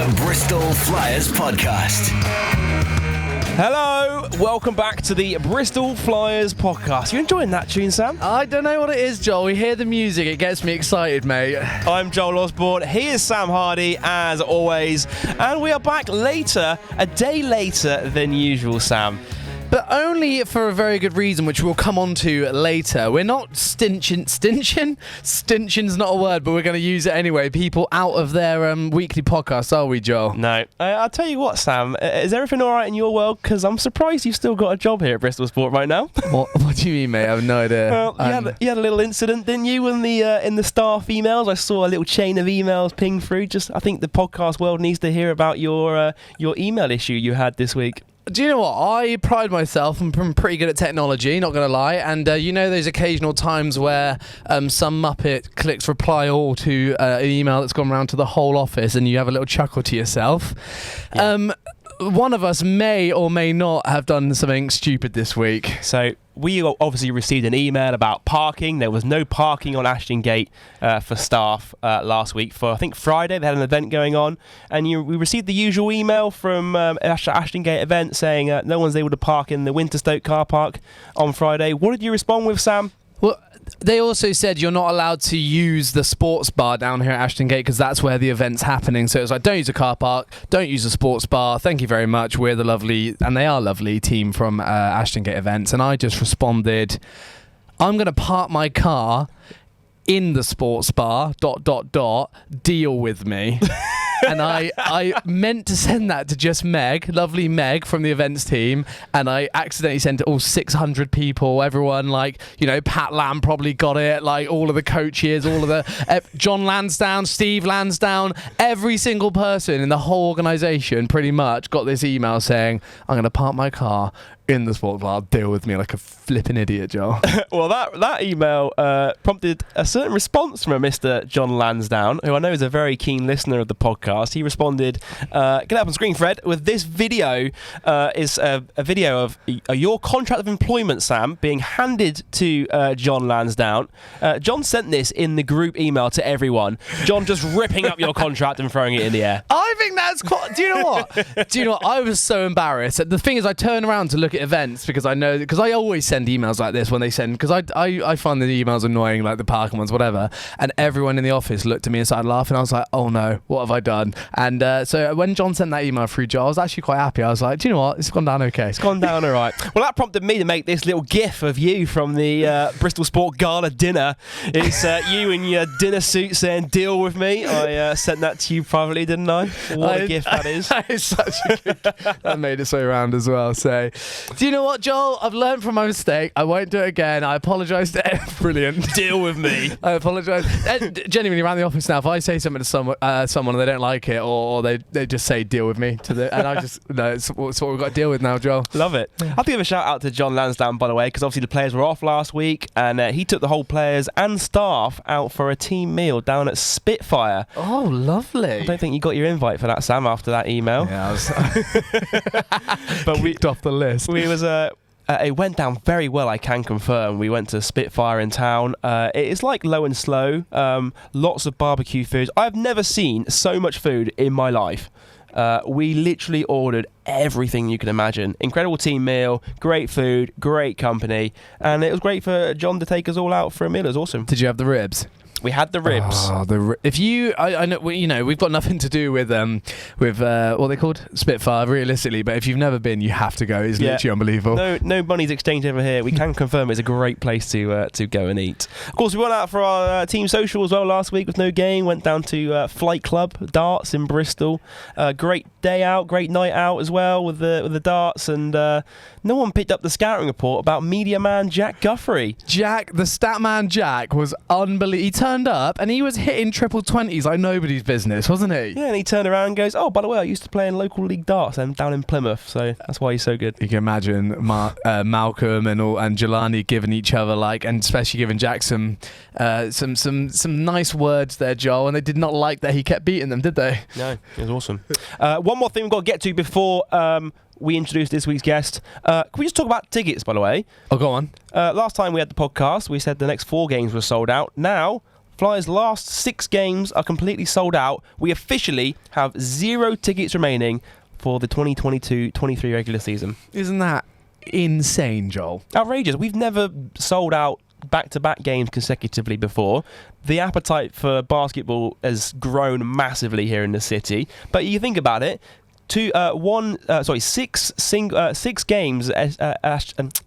the Bristol Flyers Podcast. Hello, welcome back to the Bristol Flyers Podcast. You enjoying that tune, Sam? I don't know what it is, Joel. We hear the music, it gets me excited, mate. I'm Joel Osborne. He is Sam Hardy, as always. And we are back later, a day later than usual, Sam. But only for a very good reason, which we'll come on to later. We're not stinching's not a word, but we're going to use it anyway. People out of their weekly podcast, are we, Joel? No. I'll tell you what, Sam. Is everything all right in your world? Because I'm surprised you've still got a job here at Bristol Sport right now. What do you mean, mate? I have no idea. Well, you had a little incident, didn't you, in the staff emails? I saw a little chain of emails ping through. I think the podcast world needs to hear about your email issue you had this week. Do you know what? I pride myself. I'm pretty good at technology, not going to lie. And you know those occasional times where some muppet clicks reply all to an email that's gone around to the whole office and you have a little chuckle to yourself. Yeah. One of us may or may not have done something stupid this week. So we obviously received an email about parking. There was no parking on Ashton Gate for staff last week. For I think Friday, they had an event going on, and we received the usual email from Ashton Gate event saying no one's able to park in the Winterstoke car park on Friday. What did you respond with, Sam? Well, they also said you're not allowed to use the sports bar down here at Ashton Gate because that's where the event's happening. So it's like, don't use a car park, don't use a sports bar. Thank you very much. We're the lovely, and they are lovely, team from Ashton Gate Events. And I just responded, I'm going to park my car in the sports bar, ... deal with me. And I meant to send that to just Meg, lovely Meg from the events team, and I accidentally sent it all 600 people, everyone, like, you know, Pat Lamb probably got it, like all of the coaches, all of the John Lansdowne, Steve Lansdowne, every single person in the whole organisation pretty much got this email saying, I'm going to park my car in the sports bar, deal with me like a flipping idiot, Joel. Well, that email prompted a certain response from a Mr. John Lansdowne, who I know is a very keen listener of the podcast. He responded, get up on screen, Fred, with this video. Is a video of your contract of employment, Sam, being handed to John Lansdowne. John sent this in the group email to everyone. John just ripping up your contract and throwing it in the air. I think that's quite... Do you know what? I was so embarrassed. The thing is, I turn around to look at events because I always send emails like this when they send, because I find the emails annoying, like the parking ones, whatever, and everyone in the office looked at me and started laughing. I was like, oh no, what have I done? And so when John sent that email through, Joe, I was actually quite happy. I was like, do you know what, it's gone down okay. It's gone down all right. Well, that prompted me to make this little gif of you from the Bristol Sport Gala dinner. It's you in your dinner suit saying deal with me. I sent that to you privately, didn't I? What a gif that is. That is such a good that made its way around as well. So do you know what, Joel? I've learned from my mistake. I won't do it again. I apologise to Brilliant. Deal with me. I apologise. Genuinely, around the office now, if I say something to someone and they don't like it, or they just say deal with me, and I just, no, it's what we've got to deal with now, Joel. Love it. I have to give a shout out to John Lansdowne, by the way, because obviously the players were off last week, and he took the whole players and staff out for a team meal down at Spitfire. Oh, lovely. I don't think you got your invite for that, Sam, after that email. Yeah, I was but we off the list. It went down very well, I can confirm. We went to Spitfire in town. It's like low and slow. Lots of barbecue food. I've never seen so much food in my life. We literally ordered everything you can imagine. Incredible team meal, great food, great company, and it was great for John to take us all out for a meal. It was awesome. Did you have the ribs? We had the ribs. Oh, if you, I know, we've got nothing to do with what are they called? Spitfire, realistically. But if you've never been, you have to go. It's literally unbelievable. No money's exchanged over here. We can confirm it's a great place to go and eat. Of course, we went out for our team social as well last week with no game. Went down to Flight Club Darts in Bristol. Great day out, great night out as well with the darts, and no one picked up the scouting report about media man Jack Guthrie. The stat man Jack was unbelievable. He turned up and he was hitting triple 20s like nobody's business, wasn't he? Yeah, and he turned around and goes, oh, by the way, I used to play in local league darts down in Plymouth, so that's why he's so good. You can imagine Malcolm and Jelani giving each other, like, and especially giving Jack some nice words there, Joel, and they did not like that he kept beating them, did they? No, it was awesome. One more thing we've got to get to before we introduce this week's guest. Can we just talk about tickets, by the way? Oh, go on. Last time we had the podcast, we said the next 4 games were sold out. Now, Flyers' last 6 games are completely sold out. We officially have 0 tickets remaining for the 2022-23 regular season. Isn't that insane, Joel? Outrageous. We've never sold out back-to-back games consecutively before. The appetite for basketball has grown massively here in the city. But you think about it, 6 games at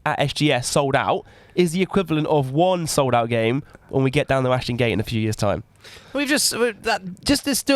SGS sold out is the equivalent of 1 sold-out game when we get down to Ashton Gate in a few years' time. Just do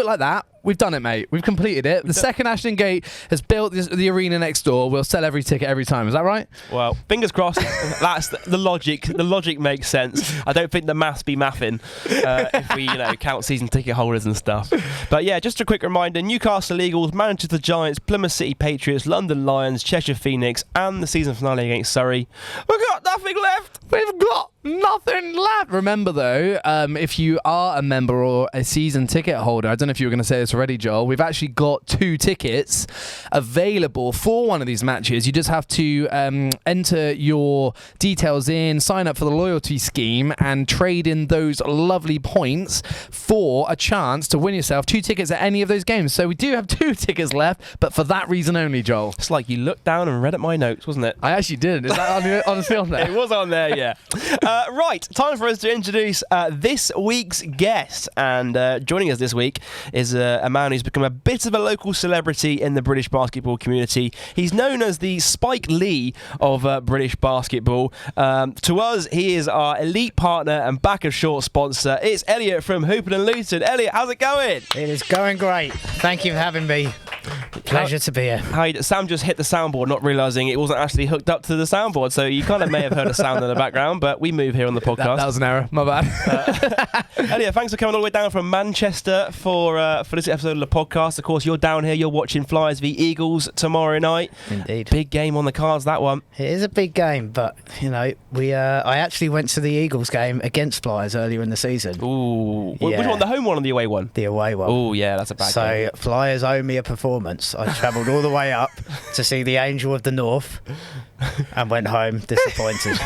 it like that. We've done it, mate. We've completed it. The second Ashton Gate has built the arena next door. We'll sell every ticket every time. Is that right? Well, fingers crossed. That's the logic. The logic makes sense. I don't think the maths be mathing if we, count season ticket holders and stuff. But yeah, just a quick reminder: Newcastle Eagles, Manchester Giants, Plymouth City Patriots, London Lions, Cheshire Phoenix, and the season finale against Surrey. We've got nothing left. We've got nothing left. Remember, though, if you are a member or a season ticket holder, I don't know if you were going to say this already, Joel, we've actually got 2 tickets available for one of these matches. You just have to enter your details in, sign up for the loyalty scheme, and trade in those lovely points for a chance to win yourself 2 tickets at any of those games. So we do have 2 tickets left, but for that reason only, Joel. It's like you looked down and read at my notes, wasn't it? I actually did. Is that honestly on there? It was on there, yeah. Right, time for us to introduce this week's guest. And joining us this week is a man who's become a bit of a local celebrity in the British basketball community. He's known as the Spike Lee of British basketball. To us, he is our elite partner and back of short sponsor. It's Elliot from Hoopin'N'Lootin. Elliot, how's it going? It is going great. Thank you for having me. Pleasure to be here. Sam just hit the soundboard, not realising it wasn't actually hooked up to the soundboard, so you kind of may have heard a sound in the background, but we move here on the podcast. That was an error. My bad. Elliot, thanks for coming all the way down from Manchester for this episode of the podcast. Of course, you're down here, you're watching Flyers v Eagles tomorrow night. Indeed. Big game on the cards, that one. It is a big game, but, I actually went to the Eagles game against Flyers earlier in the season. Ooh. Yeah. Which one, the home one or the away one? The away one. Oh, yeah, that's a bad game. So, Flyers owe me a performance. I travelled all the way up to see the Angel of the North and went home disappointed.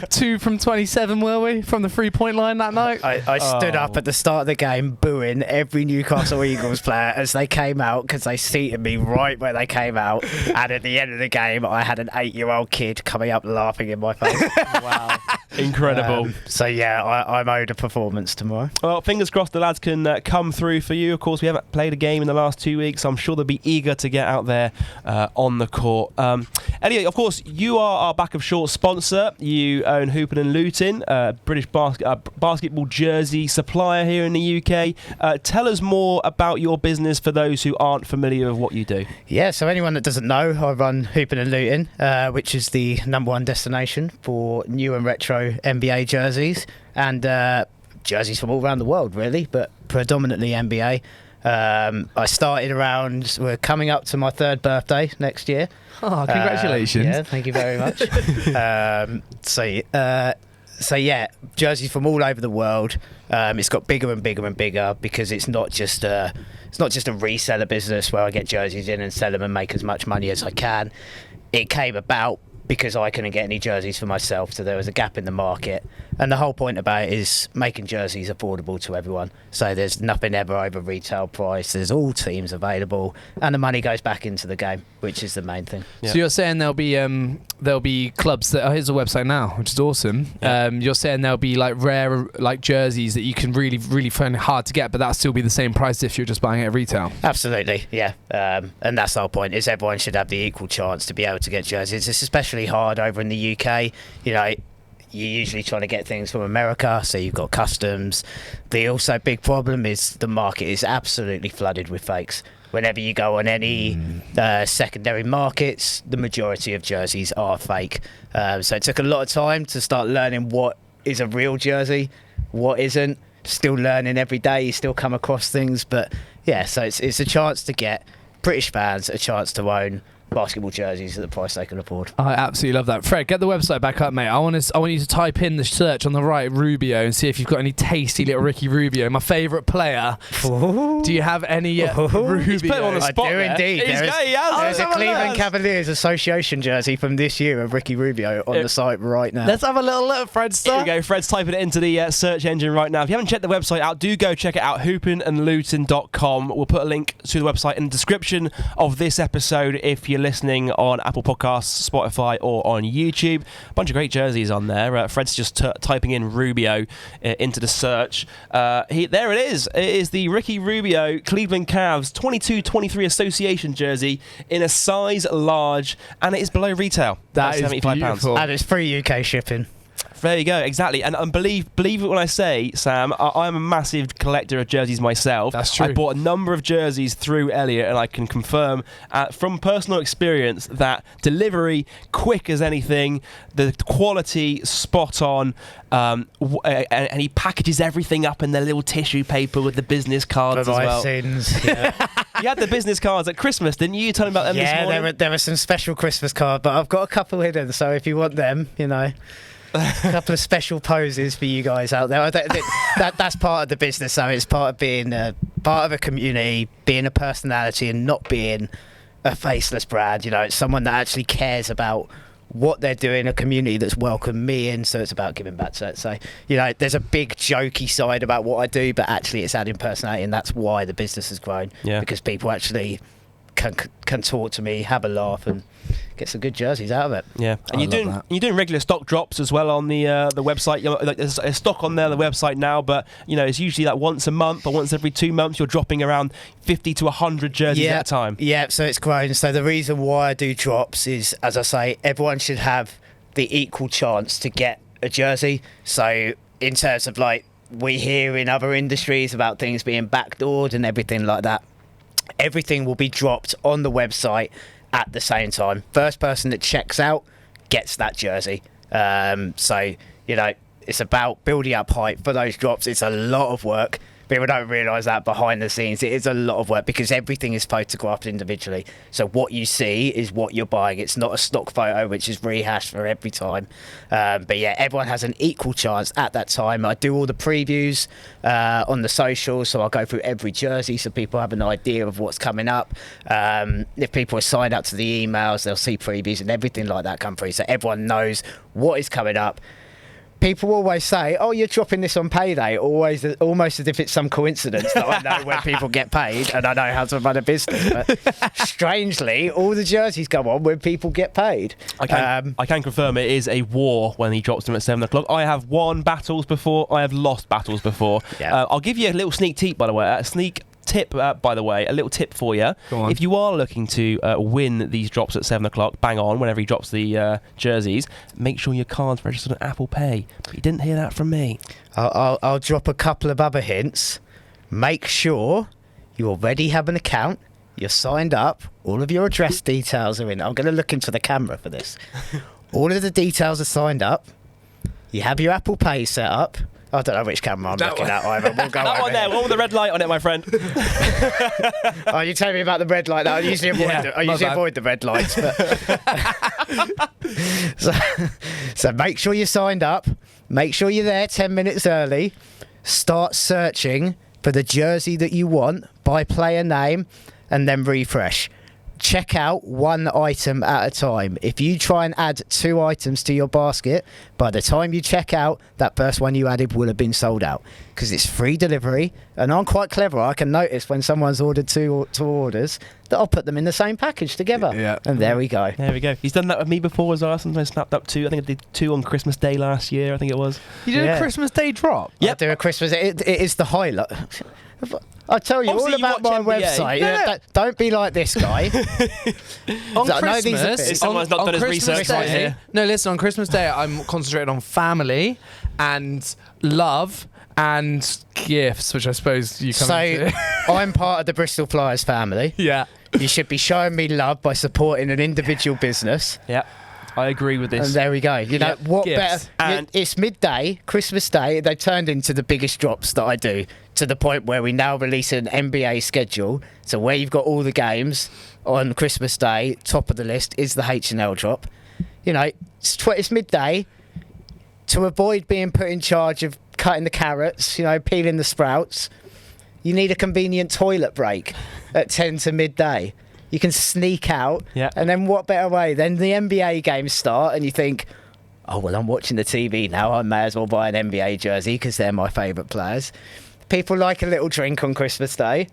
2 from 27, were we? From the 3-point line that night? I stood up at the start of the game booing every Newcastle Eagles player as they came out because they seated me right where they came out. And at the end of the game, I had an 8-year-old kid coming up laughing in my face. Wow. Incredible. I'm owed a performance tomorrow. Well, fingers crossed the lads can come through for you. Of course, we haven't played a game in the last 2 weeks. I'm sure they'll be eager to get out there on the court. Elliot, of course, you are our back of short sponsor. You own Hoopin'N'Lootin, British basketball jersey supplier here in the UK. Tell us more about your business for those who aren't familiar with what you do. Yeah, so anyone that doesn't know, I run Hoopin'N'Lootin, which is the #1 destination for new and retro NBA jerseys and jerseys from all around the world, really, but predominantly NBA. I started we're coming up to my 3rd birthday next year. Oh, congratulations. Yeah, thank you very much. So yeah, jerseys from all over the world. It's got bigger and bigger and bigger because it's not just a reseller business where I get jerseys in and sell them and make as much money as I can. It came about because I couldn't get any jerseys for myself, so there was a gap in the market. And the whole point about it is making jerseys affordable to everyone. So there's nothing ever over retail price. There's all teams available, and the money goes back into the game, which is the main thing. Yeah. So you're saying there'll be clubs that here's the website now, which is awesome. Yeah. You're saying there'll be like rare jerseys that you can really really find hard to get, but that'll still be the same price if you're just buying it at retail. Absolutely, yeah. And that's the whole point: is everyone should have the equal chance to be able to get jerseys. It's especially hard over in the UK. You're usually trying to get things from America, so you've got customs. The also big problem is the market is absolutely flooded with fakes. Whenever you go on any secondary markets, the majority of jerseys are fake. So it took a lot of time to start learning what is a real jersey, what isn't. Still learning every day, you still come across things. But yeah, so it's a chance to get British fans a chance to own basketball jerseys at the price they can afford. I absolutely love that. Fred, get the website back up, mate. I want you to type in the search on the right, Rubio, and see if you've got any tasty little Ricky Rubio, my favourite player. Do you have any Rubio? He's put him on the spot. I do indeed. There's a Cleveland Cavaliers Association jersey from this year of Ricky Rubio on the site right now. Let's have a little look, Fred. Here we go. Fred's typing it into the search engine right now. If you haven't checked the website out, do go check it out, hoopin'N'Lootin.com. We'll put a link to the website in the description of this episode if you're listening on Apple Podcasts, Spotify, or on YouTube. A bunch of great jerseys on there. Fred's just typing in Rubio into the search. There it is. It is the Ricky Rubio Cleveland Cavs 22-23 Association jersey in a size large, and it is below retail. That is £75. beautiful. And it's free UK shipping. There you go, exactly. And believe it when I say, Sam, I'm a massive collector of jerseys myself. That's true. I bought a number of jerseys through Elliot, and I can confirm from personal experience that delivery, quick as anything, the quality, spot on, and he packages everything up in the little tissue paper with the business cards as well. Sins. Yeah. You had the business cards at Christmas, didn't you? You told me about them this morning. Yeah, there were some special Christmas cards, but I've got a couple hidden, so if you want them, a couple of special poses for you guys out there. That's part of the business, though. It's part of being part of a community, being a personality, and not being a faceless brand. It's someone that actually cares about what they're doing, a community that's welcomed me in, so it's about giving back to it. So, there's a big jokey side about what I do, but actually it's adding personality, and that's why the business has grown. Yeah. Because people actually can talk to me, have a laugh, and get some good jerseys out of it. Yeah, and you're doing regular stock drops as well on the website. There's a stock on there on the website now, but it's usually like once a month or once every 2 months. You're dropping around 50 to 100 jerseys at a time. Yeah, so it's grown. So the reason why I do drops is, as I say, everyone should have the equal chance to get a jersey. So in terms of we hear in other industries about things being backdoored and everything like that, everything will be dropped on the website at the same time. First person that checks out gets that jersey. So, it's about building up hype for those drops. It's a lot of work. People don't realise that behind the scenes. It is a lot of work because everything is photographed individually. So what you see is what you're buying. It's not a stock photo which is rehashed for every time. But yeah, everyone has an equal chance at that time. I do all the previews on the socials, so I'll go through every jersey so people have an idea of what's coming up. If people are signed up to the emails, they'll see previews and everything like that come through. So everyone knows what is coming up. People always say, "Oh, you're dropping this on payday," almost as if it's some coincidence that I know when people get paid and I know how to run a business. But strangely, all the jerseys go on when people get paid. I can confirm it is a war when he drops them at 7 o'clock. I have won battles before. I have lost battles before. Yeah. I'll give you a little sneak peek, by the way. A little tip for you. If you are looking to win these drops at 7 o'clock, bang on, whenever he drops the jerseys, make sure your card's registered on Apple Pay. But you didn't hear that from me. I'll drop a couple of other hints. Make sure you already have an account, you're signed up, all of your address details are in. I'm going to look into the camera for this. All of the details are signed up. You have your Apple Pay set up. I don't know which camera I'm looking at either. We'll go that one there, one with the red light on it, my friend. Oh, you tell me about the red light. I usually avoid the red lights. But so make sure you're signed up. Make sure you're there 10 minutes early. Start searching for the jersey that you want by player name and then refresh. Check out one item at a time. If you try and add 2 items to your basket, by the time you check out, that first one you added will have been sold out because it's free delivery. And I'm quite clever. I can notice when someone's ordered two orders that I'll put them in the same package together. Yeah. And there we go. There we go. He's done that with me before as well. I sometimes snapped up 2. I think I did 2 on Christmas Day last year. I think it was. You did a Christmas Day drop? Yeah. I do a Christmas. It is the highlight. I'll tell you obviously all about my website. Yeah. Don't be like this guy. On Christmas, someone's not done his research right here. No, listen, on Christmas Day, I'm concentrating on family and love and gifts, which I suppose you come into. I'm part of the Bristol Flyers family. Yeah. You should be showing me love by supporting an individual business. Yeah. I agree with this. And there we go. You know, what gifts. better? And it's midday, Christmas Day. They turned into the biggest drops that I do. to the point where we now release an NBA schedule. So where you've got all the games on Christmas Day, top of the list is the H&L drop. You know, it's midday. To avoid being put in charge of cutting the carrots, you know, peeling the sprouts, you need a convenient toilet break at 10 to midday. You can sneak out, and then what better way? Then the NBA games start, and you think, oh, well, I'm watching the TV now. I may as well buy an NBA jersey because they're my favourite players. People like a little drink on Christmas Day.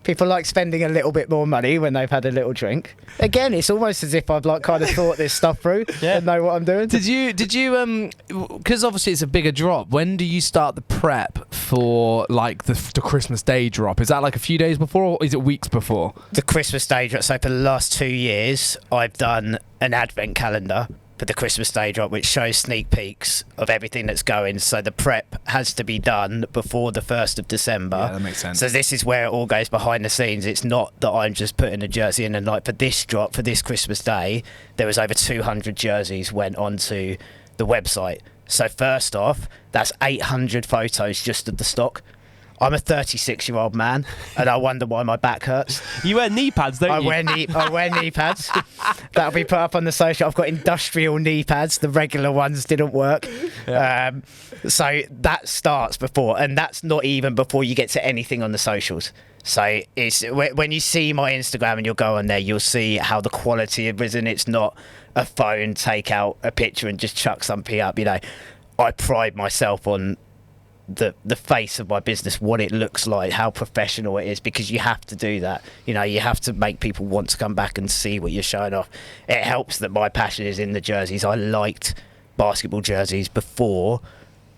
People like spending a little bit more money when they've had a little drink. Again, it's almost as if I've like kind of thought this stuff through and know what I'm doing. Did you because obviously it's a bigger drop, when do you start the prep for like the Christmas Day drop? Is that like a few days before, or is it weeks before? The Christmas Day drop, so for the last 2 years I've done an advent calendar for the Christmas Day drop, which shows sneak peeks of everything that's going. So the prep has to be done before the 1st of December. Yeah, that makes sense. So this is where it all goes behind the scenes. It's not that I'm just putting a jersey in, and like for this drop, for this Christmas Day, there was over 200 jerseys went onto the website. So first off, that's 800 photos just of the stock. I'm a 36-year-old man, and I wonder why my back hurts. You wear knee pads, don't you? I wear knee pads. That'll be put up on the social. I've got industrial knee pads. The regular ones didn't work. Yeah. So that starts before, and that's not even before you get to anything on the socials. So it's when you see my Instagram and you'll go on there, you'll see how the quality has risen. It's not a phone, take out a picture and just chuck something up. You know, I pride myself on the face of my business, what it looks like, how professional it is, because you have to do that. You know, you have to make people want to come back and see what you're showing off. It helps that my passion is in the jerseys. I liked basketball jerseys before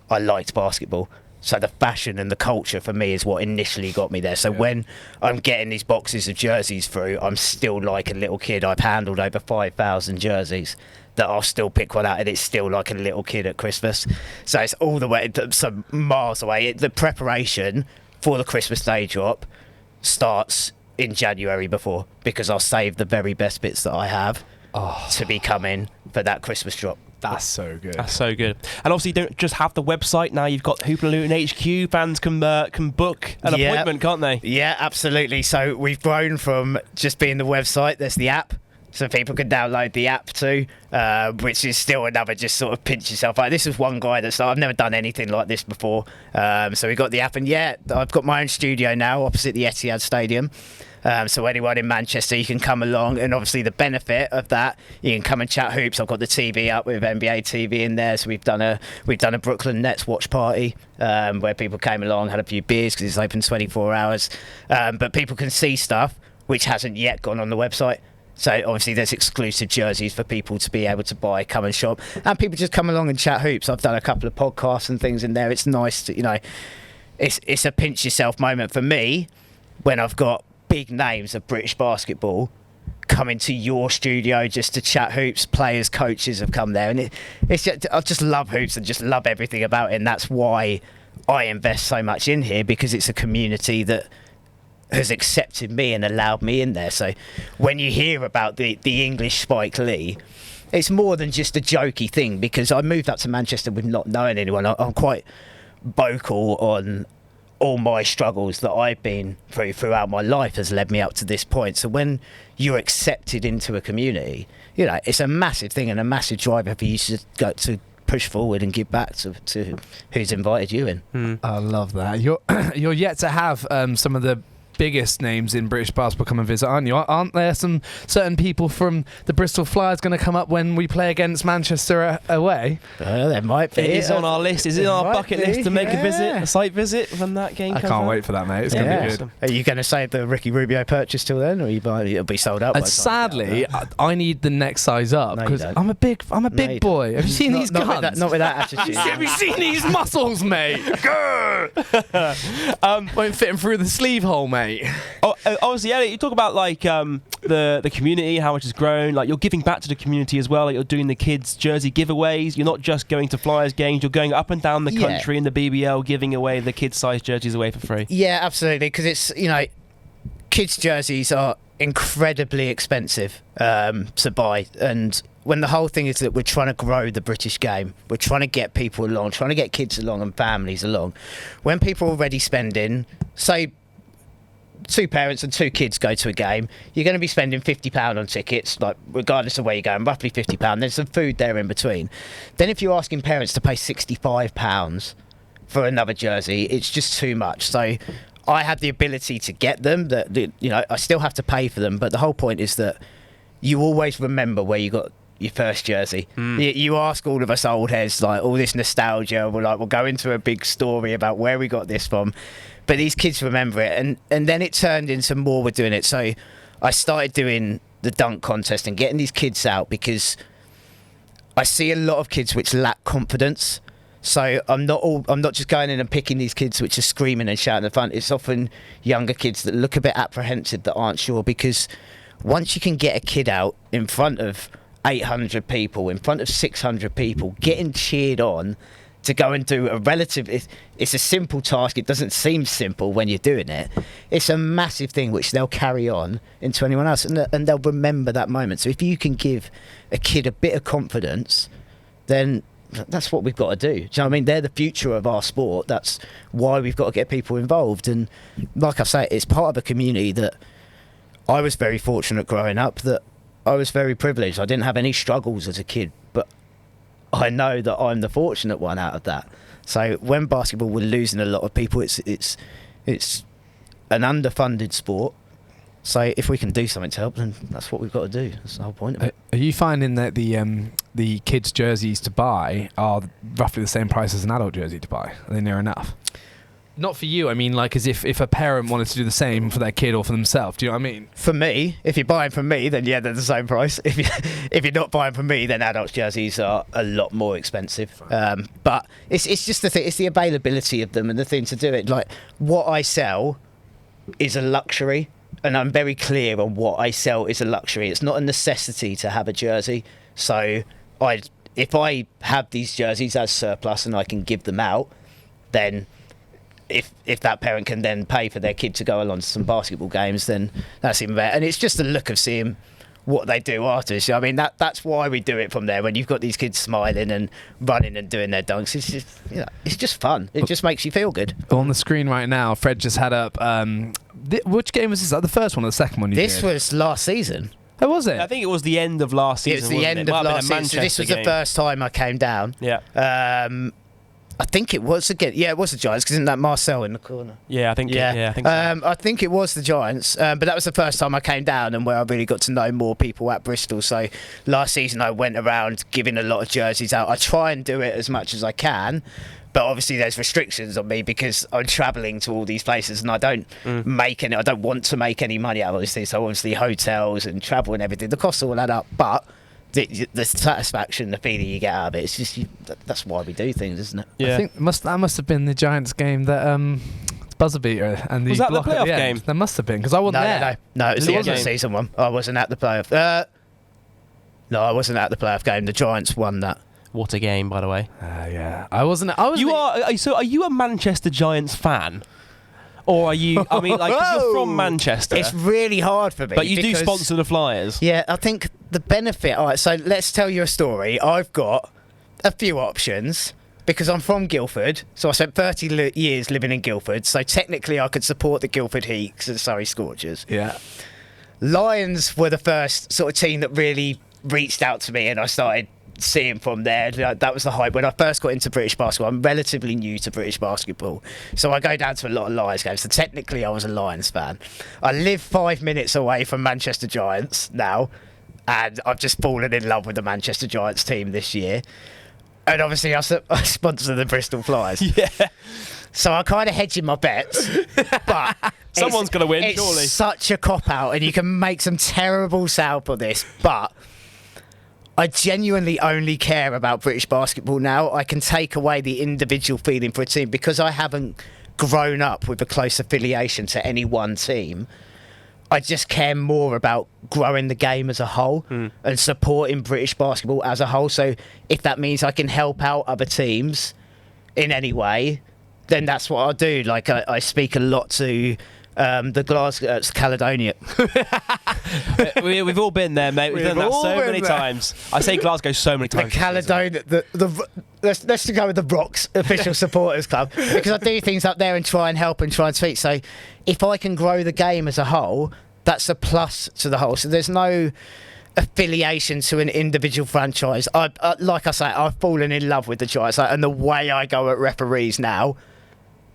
I liked basketball. So the fashion and the culture for me is what initially got me there. So when I'm getting these boxes of jerseys through, I'm still like a little kid. I've handled over 5,000 jerseys that I'll still pick one out, and it's still like a little kid at Christmas. So it's all the way, some miles away. The preparation for the Christmas Day drop starts in January before, because I'll save the very best bits that I have to be coming for that Christmas drop. That's so good. That's so good. And obviously, you don't just have the website now. You've got Hoopin'N'Lootin HQ. Fans can book an appointment, can't they? Yeah, absolutely. So we've grown from just being the website. There's the app. So people can download the app too, which is still another just sort of pinch yourself. Like, this is one guy that's like, I've never done anything like this before. So we got the app, and I've got my own studio now opposite the Etihad Stadium. So anyone in Manchester, you can come along, and obviously the benefit of that, you can come and chat hoops. I've got the TV up with NBA TV in there, so we've done a Brooklyn Nets watch party where people came along, had a few beers because it's open 24 hours. But people can see stuff which hasn't yet gone on the website. So obviously there's exclusive jerseys for people to be able to buy, come and shop, and people just come along and chat hoops. I've done a couple of podcasts and things in there. It's nice to, you know, it's a pinch yourself moment for me when I've got big names of British basketball coming to your studio just to chat hoops. Players, coaches have come there, and it's just, I just love hoops and just love everything about it. And that's why I invest so much in here, because it's a community that has accepted me and allowed me in there. So when you hear about the English Spike Lee, it's more than just a jokey thing, because I moved up to Manchester with not knowing anyone. I'm quite vocal on all my struggles that I've been throughout my life has led me up to this point. So when you're accepted into a community, you know, it's a massive thing and a massive driver for you to push forward and give back to who's invited you in. I love that. You're yet to have some of the biggest names in British basketball come and visit, aren't you? Aren't there some certain people from the Bristol Flyers going to come up when we play against Manchester away? There might be. It is on our list. Is it on our bucket list to make a site visit when that game comes out? I can't wait for that, mate. It's going to be good. Are you going to save the Ricky Rubio purchase till then, or it'll be sold out? Sadly, I need the next size up, because I'm a big boy. Have you seen these guns? Not with that attitude. Have you seen these muscles, mate? Won't fit him through the sleeve hole, mate. Obviously, Elliot, you talk about like the community, how much has grown. Like, you're giving back to the community as well. Like, you're doing the kids' jersey giveaways. You're not just going to Flyers games. You're going up and down the country in the BBL, giving away the kids-sized jerseys away for free. Yeah, absolutely. Because it's, you know, kids' jerseys are incredibly expensive to buy, and when the whole thing is that we're trying to grow the British game, we're trying to get people along, trying to get kids along and families along. When people are already spending, say, 2 parents and 2 kids go to a game, you're going to be spending £50 on tickets, like regardless of where you're going, roughly £50. There's some food there in between. Then if you're asking parents to pay £65 for another jersey, it's just too much. So I have the ability to get them. I still have to pay for them, but the whole point is that you always remember where you got your first jersey. You ask all of us old heads, like all this nostalgia, we'll go into a big story about where we got this from. But these kids remember it, and then it turned into more we're doing it. So I started doing the dunk contest and getting these kids out because I see a lot of kids which lack confidence. So I'm not just going in and picking these kids which are screaming and shouting at the front. It's often younger kids that look a bit apprehensive, that aren't sure, because once you can get a kid out in front of 800 people, in front of 600 people, getting cheered on to go and do it's a simple task. It doesn't seem simple when you're doing it. It's a massive thing which they'll carry on into anyone else, and they'll remember that moment. So if you can give a kid a bit of confidence, then that's what we've got to do. Do you know what I mean? They're the future of our sport. That's why we've got to get people involved. And like I say, it's part of a community that I was very fortunate growing up, that I was very privileged. I didn't have any struggles as a kid, but I know that I'm the fortunate one out of that. So when basketball, we're losing a lot of people. It's an underfunded sport. So if we can do something to help, then that's what we've got to do. That's the whole point of it. Are you finding that the kids' jerseys to buy are roughly the same price as an adult jersey to buy? Are they near enough? Not for you. I mean, like, as if a parent wanted to do the same for their kid or for themselves. Do you know what I mean? For me, if you're buying from me, then yeah, they're the same price. If you're not buying from me, then adult jerseys are a lot more expensive. But it's just the thing. It's the availability of them and the thing to do it. Like, what I sell is a luxury, and I'm very clear on what I sell is a luxury. It's not a necessity to have a jersey. So if I have these jerseys as surplus and I can give them out, then if that parent can then pay for their kid to go along to some basketball games, then that's even better. And it's just the look of seeing what they do after. So, I mean, that's why we do it from there. When you've got these kids smiling and running and doing their dunks, it's just fun. It just makes you feel good. On the screen right now, Fred just had up. Which game was this? The first one or the second one? This was last season. Oh, was it? I think it was the end of last season. It was the end of last season. So this was the first time I came down. Yeah. I think it was again. Yeah, it was the Giants, because isn't that Marcel in the corner? Yeah, I think. Yeah, I think. So. I think it was the Giants, but that was the first time I came down and where I really got to know more people at Bristol. So last season I went around giving a lot of jerseys out. I try and do it as much as I can, but obviously there's restrictions on me because I'm travelling to all these places and I don't make any. I don't want to make any money out of these things. So obviously hotels and travel and everything, the costs all add up, but the satisfaction, the feeling you get out of it, it's just that's why we do things, isn't it? Yeah. I think that must have been the Giants game that buzzer beater and the was that block the at playoff the end. game? There must have been, because I wasn't there. No, it was the end of the game? season one. I wasn't at the playoff. No, I wasn't at the playoff game. The Giants won that. What a game, by the way. Yeah, I wasn't. Are you a Manchester Giants fan? Or are you? I mean, like, 'cause you're from Manchester. It's really hard for me. But you do sponsor the Flyers. Yeah, I think the benefit. All right, so let's tell you a story. I've got a few options because I'm from Guildford. So I spent 30 years living in Guildford. So technically, I could support the Guildford Heat and Surrey Scorchers. Yeah. Lions were the first sort of team that really reached out to me, and I started seeing from there. That was the hype when I first got into British basketball. I'm relatively new to British basketball, so I go down to a lot of Lions games. So technically I was a Lions fan. I live 5 minutes away from Manchester Giants now, and I've just fallen in love with the Manchester Giants team this year. And obviously I sponsor the Bristol Flyers. Yeah. So I'm kind of hedging my bets, but Someone's going to win, surely. It's such a cop-out, and you can make some terrible sound for this, but I genuinely only care about British basketball now. I can take away the individual feeling for a team because I haven't grown up with a close affiliation to any one team. I just care more about growing the game as a whole and supporting British basketball as a whole. So if that means I can help out other teams in any way, then that's what I'll do. Like I speak a lot to The Glasgow, Caledonia. We've all been there, mate. We've done that so many times. I say Glasgow so many times. The Caledonia. Let's just go with the Rocks official supporters club, because I do things up there and try and help and try and speak. So if I can grow the game as a whole, that's a plus to the whole. So there's no affiliation to an individual franchise. Like I say, I've fallen in love with the Giants, and the way I go at referees now,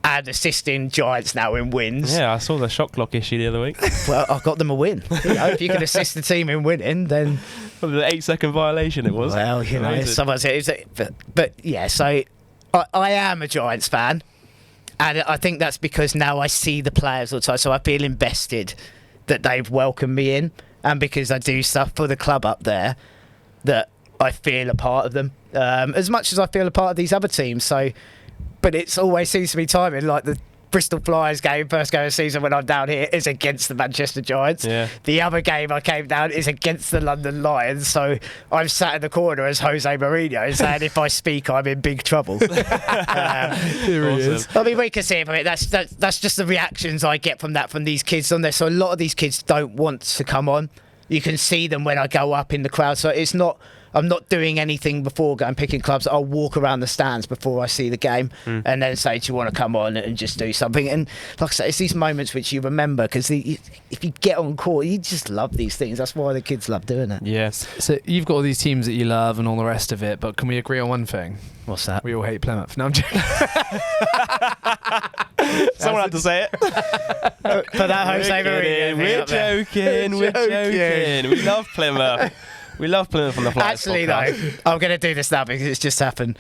and assisting Giants now in wins. Yeah, I saw the shot clock issue the other week. Well, I got them a win. If you can assist the team in winning, then the 8-second violation it was. Well, someone said, but yeah. So I am a Giants fan, and I think that's because now I see the players all the time, so I feel invested that they've welcomed me in, and because I do stuff for the club up there, that I feel a part of them, as much as I feel a part of these other teams. So. But it always seems to be timing, like the Bristol Flyers game, first game of the season when I'm down here, is against the Manchester Giants. Yeah. The other game I came down is against the London Lions, so I'm sat in the corner as Jose Mourinho saying if I speak, I'm in big trouble. Here he is. I mean, we can see it from it. That's just the reactions I get from these kids on there. So a lot of these kids don't want to come on. You can see them when I go up in the crowd. So it's not... I'm not doing anything before going picking clubs. I'll walk around the stands before I see the game and then say, do you want to come on and just do something? And like I say, it's these moments which you remember, because if you get on court, you just love these things. That's why the kids love doing it. Yes. So you've got all these teams that you love and all the rest of it, but can we agree on one thing? What's that? We all hate Plymouth. No, I'm joking. Someone had to say it. For that Jose Mourinho. We're joking. We love Plymouth. We love Plymouth on the Flyers Actually, podcast. though, I'm going to do this now because it's just happened.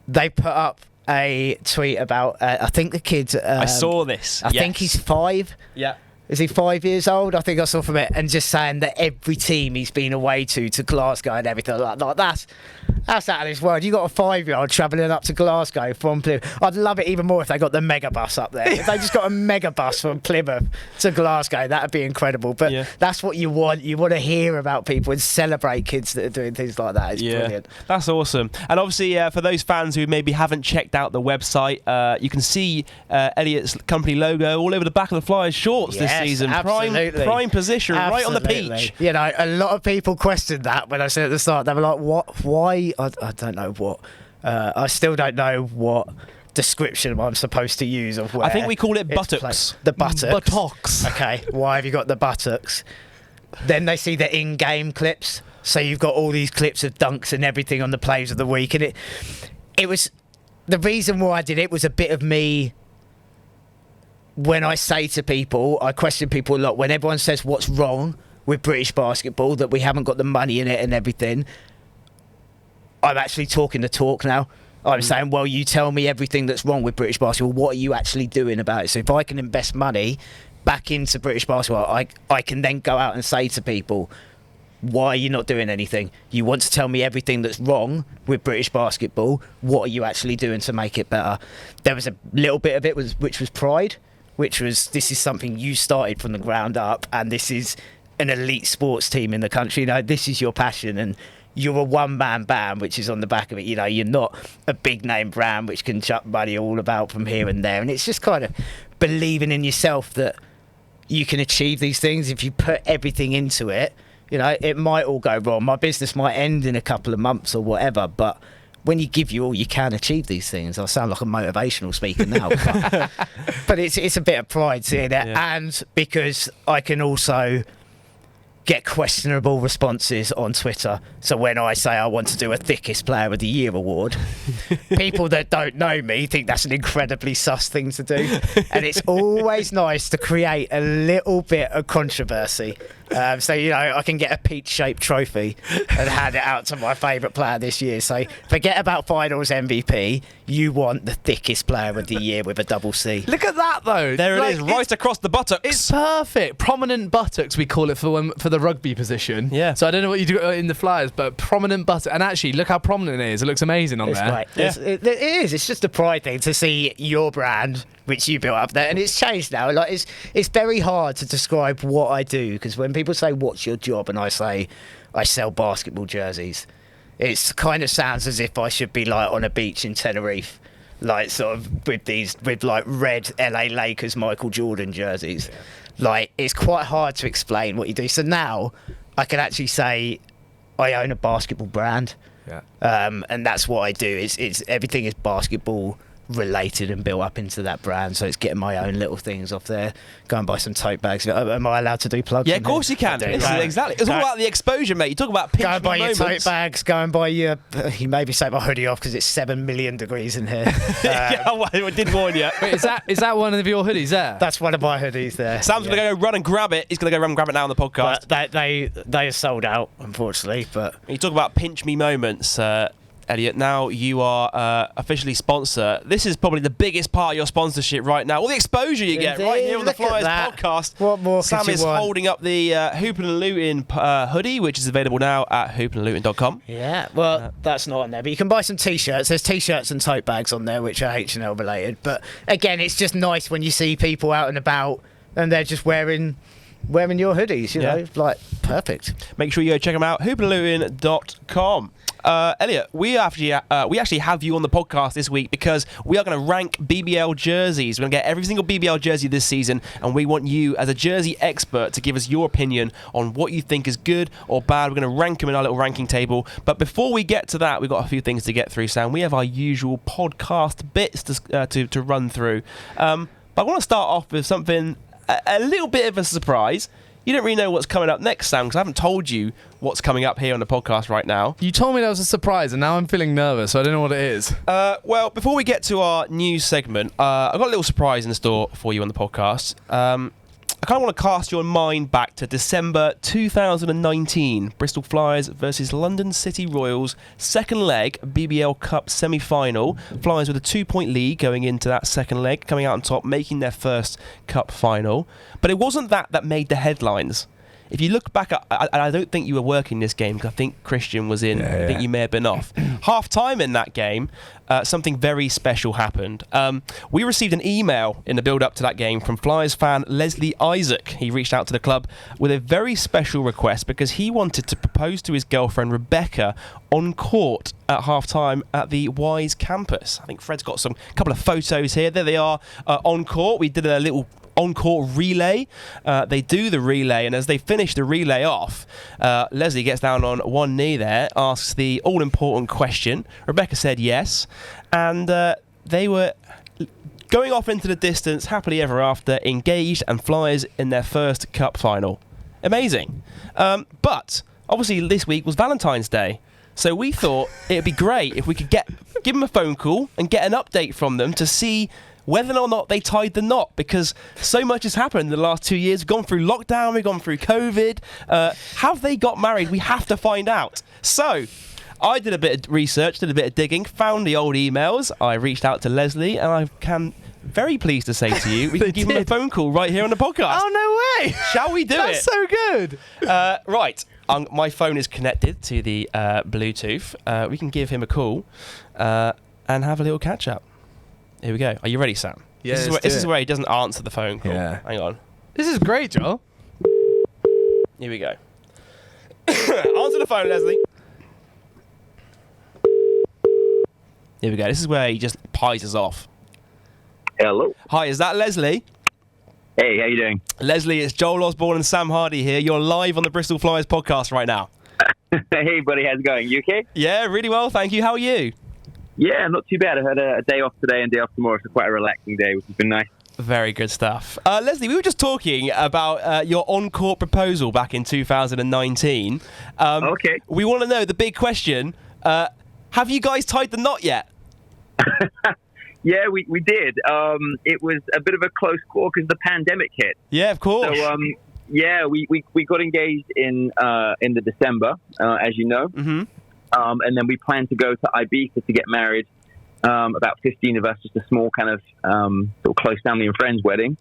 They put up a tweet about, I think the kid... I saw this. I think he's 5. Yeah. Is he 5 years old? I think I saw from it. And just saying that every team he's been away to Glasgow and everything like that. That's out of this world. You got a 5-year-old travelling up to Glasgow from Plymouth. I'd love it even more if they got the mega bus up there. If they just got a mega bus from Plymouth to Glasgow, that'd be incredible. But that's what you want. You want to hear about people and celebrate kids that are doing things like that. It's brilliant. That's awesome. And obviously, for those fans who maybe haven't checked out the website, you can see Elliott's company logo all over the back of the Flyers shorts this season. Prime position, right on the peach. You know, a lot of people questioned that when I said at the start. They were like, "What? Why?" I don't know what. I still don't know what description I'm supposed to use of where. I think we call it buttocks. The buttocks. Buttocks. Okay, why have you got the buttocks? Then they see the in-game clips. So you've got all these clips of dunks and everything on the plays of the week, and it was the reason why I did it was a bit of me. When I say to people, I question people a lot. When everyone says what's wrong with British basketball, that we haven't got the money in it and everything, I'm actually talking the talk now. I'm saying, well, you tell me everything that's wrong with British basketball. What are you actually doing about it? So if I can invest money back into British basketball, I can then go out and say to people, why are you not doing anything? You want to tell me everything that's wrong with British basketball. What are you actually doing to make it better? There was a little bit of it which was pride, which was, this is something you started from the ground up, and this is an elite sports team in the country. You know, this is your passion, and you're a one-man band, which is on the back of it. You know, you're not a big-name brand which can chuck money all about from here and there. And it's just kind of believing in yourself that you can achieve these things if you put everything into it. You know, it might all go wrong. My business might end in a couple of months or whatever, but when you give you all, you can achieve these things. I sound like a motivational speaker now, but it's a bit of pride seeing it, and because I can also get questionable responses on Twitter. So when I say I want to do a Thickest Player of the Year award, people that don't know me think that's an incredibly sus thing to do, and it's always nice to create a little bit of controversy. So, you know, I can get a peach-shaped trophy and hand it out to my favourite player this year. So forget about finals MVP. You want the Thickest Player of the Year with a double C. Look at that, though. There it is, right across the buttocks. It's perfect. Prominent buttocks, we call it for the rugby position. Yeah. So I don't know what you do in the Flyers, but prominent buttocks. And actually, look how prominent it is. It looks amazing on there. Right. Yeah. It is. It's just a pride thing to see your brand, which you built up there, and it's changed now. Like it's very hard to describe what I do, because when people say what's your job and I say I sell basketball jerseys, it kind of sounds as if I should be like on a beach in Tenerife like sort of with like red LA Lakers Michael Jordan jerseys. Like, it's quite hard to explain what you do. So now I can actually say I own a basketball brand. And that's what I do. It's everything is basketball related and built up into that brand, so it's getting my own little things off there. Go and buy some tote bags. Am I allowed to do plugs? Yeah, of course you can. Exactly. It's all about the exposure, mate. You talk about pinch go and buy me your moments. tote bags. Go and buy your. You maybe take my hoodie off because it's 7 million degrees in here. Yeah, well, I did warn you. Wait, is that one of your hoodies there? That's one of my hoodies there. Sam's going to go run and grab it. He's going to go run and grab it now on the podcast. But they are sold out, unfortunately. But you talk about pinch me moments. Elliot, now you are officially sponsor. This is probably the biggest part of your sponsorship right now. All the exposure you get right here on the Flyers podcast. What more Sam is holding up the Hoopin'N'Lootin hoodie, which is available now at hoopin'n'lootin.com. Yeah, well, that's not on there. But you can buy some T-shirts. There's T-shirts and tote bags on there, which are H&L related. But again, it's just nice when you see people out and about and they're just wearing your hoodies, you know, like, perfect. Make sure you go check them out, hoopin'n'lootin.com. Elliot, we actually have you on the podcast this week because we are going to rank BBL jerseys. We're going to get every single BBL jersey this season, and we want you, as a jersey expert, to give us your opinion on what you think is good or bad. We're going to rank them in our little ranking table. But before we get to that, we've got a few things to get through, Sam. We have our usual podcast bits to run through. But I want to start off with something a little bit of a surprise. You don't really know what's coming up next, Sam, because I haven't told you what's coming up here on the podcast right now. You told me that was a surprise, and now I'm feeling nervous, so I don't know what it is. Well, before we get to our news segment, I've got a little surprise in store for you on the podcast. I kind of want to cast your mind back to December 2019. Bristol Flyers versus London City Royals, second leg BBL Cup semi-final. Flyers with a 2-point lead going into that second leg, coming out on top, making their first cup final. But it wasn't that made the headlines. If you look back, I don't think you were working this game, because I think Christian was in. I think you may have been off. Half-time in that game, something very special happened. We received an email in the build-up to that game from Flyers fan Leslie Isaac. He reached out to the club with a very special request because he wanted to propose to his girlfriend Rebecca on court at half-time at the Wise campus. I think Fred's got a couple of photos here. There they are on court. We did a little on-court relay. They do the relay, and as they finish the relay off, Leslie gets down on one knee there, asks the all-important question. Rebecca said yes, and they were going off into the distance, happily ever after, engaged, and Flyers in their first cup final. Amazing. But obviously this week was Valentine's Day, so we thought it'd be great if we could give them a phone call and get an update from them to see whether or not they tied the knot, because so much has happened in the last 2 years. We've gone through lockdown, we've gone through COVID. Have they got married? We have to find out. So I did a bit of research, did a bit of digging, found the old emails. I reached out to Leslie, and I can very pleased to say to you, we can give him a phone call right here on the podcast. Oh, no way! Shall we do it? That's so good! Right. My phone is connected to the Bluetooth. We can give him a call and have a little catch-up. Here we go. Are you ready, Sam? Yeah, this is where he doesn't answer the phone call. Yeah. Hang on. This is great, Joel. Here we go. Answer the phone, Leslie. Here we go. This is where he just pies us off. Hello. Hi, is that Leslie? Hey, how you doing? Leslie, it's Joel Osborne and Sam Hardy here. You're live on the Bristol Flyers podcast right now. Hey, buddy. How's it going? You okay? Yeah, really well. Thank you. How are you? Yeah, not too bad. I had a day off today and day off tomorrow, so quite a relaxing day, which has been nice. Very good stuff. Leslie, we were just talking about your on-court proposal back in 2019. Okay. We want to know the big question. Have you guys tied the knot yet? Yeah, we did. It was a bit of a close call because the pandemic hit. Yeah, of course. So, yeah, we got engaged in the December, as you know. Mm-hmm. And then we planned to go to Ibiza to get married. About 15 of us, just a small kind of sort of close family and friends wedding.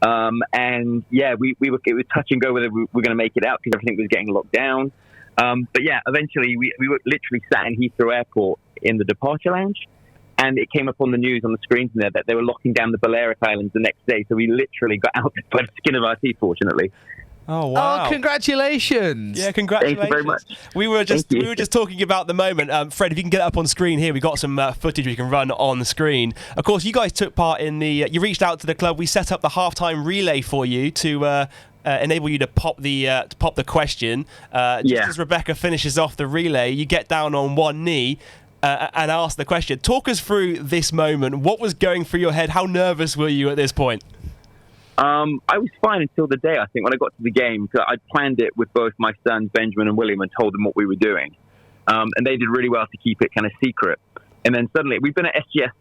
And yeah, it was touch and go whether we were going to make it out because everything was getting locked down. But yeah, eventually we were literally sat in Heathrow Airport in the departure lounge, and it came up on the news on the screens in there that they were locking down the Balearic Islands the next day. So we literally got out by the skin of our teeth, fortunately. Oh wow! Oh, congratulations! Yeah, congratulations. Thank you very much. We were just talking about the moment. Fred, if you can get it up on screen here, we got some footage we can run on the screen. Of course, you guys took part in the. You reached out to the club. We set up the halftime relay for you to. Enable you to pop the question. Just as Rebecca finishes off the relay, you get down on one knee and ask the question. Talk us through this moment. What was going through your head? How nervous were you at this point? I was fine until the day, I think, when I got to the game. Cause I'd planned it with both my sons, Benjamin and William, and told them what we were doing. And they did really well to keep it kind of secret. And then suddenly, we've been at SGS,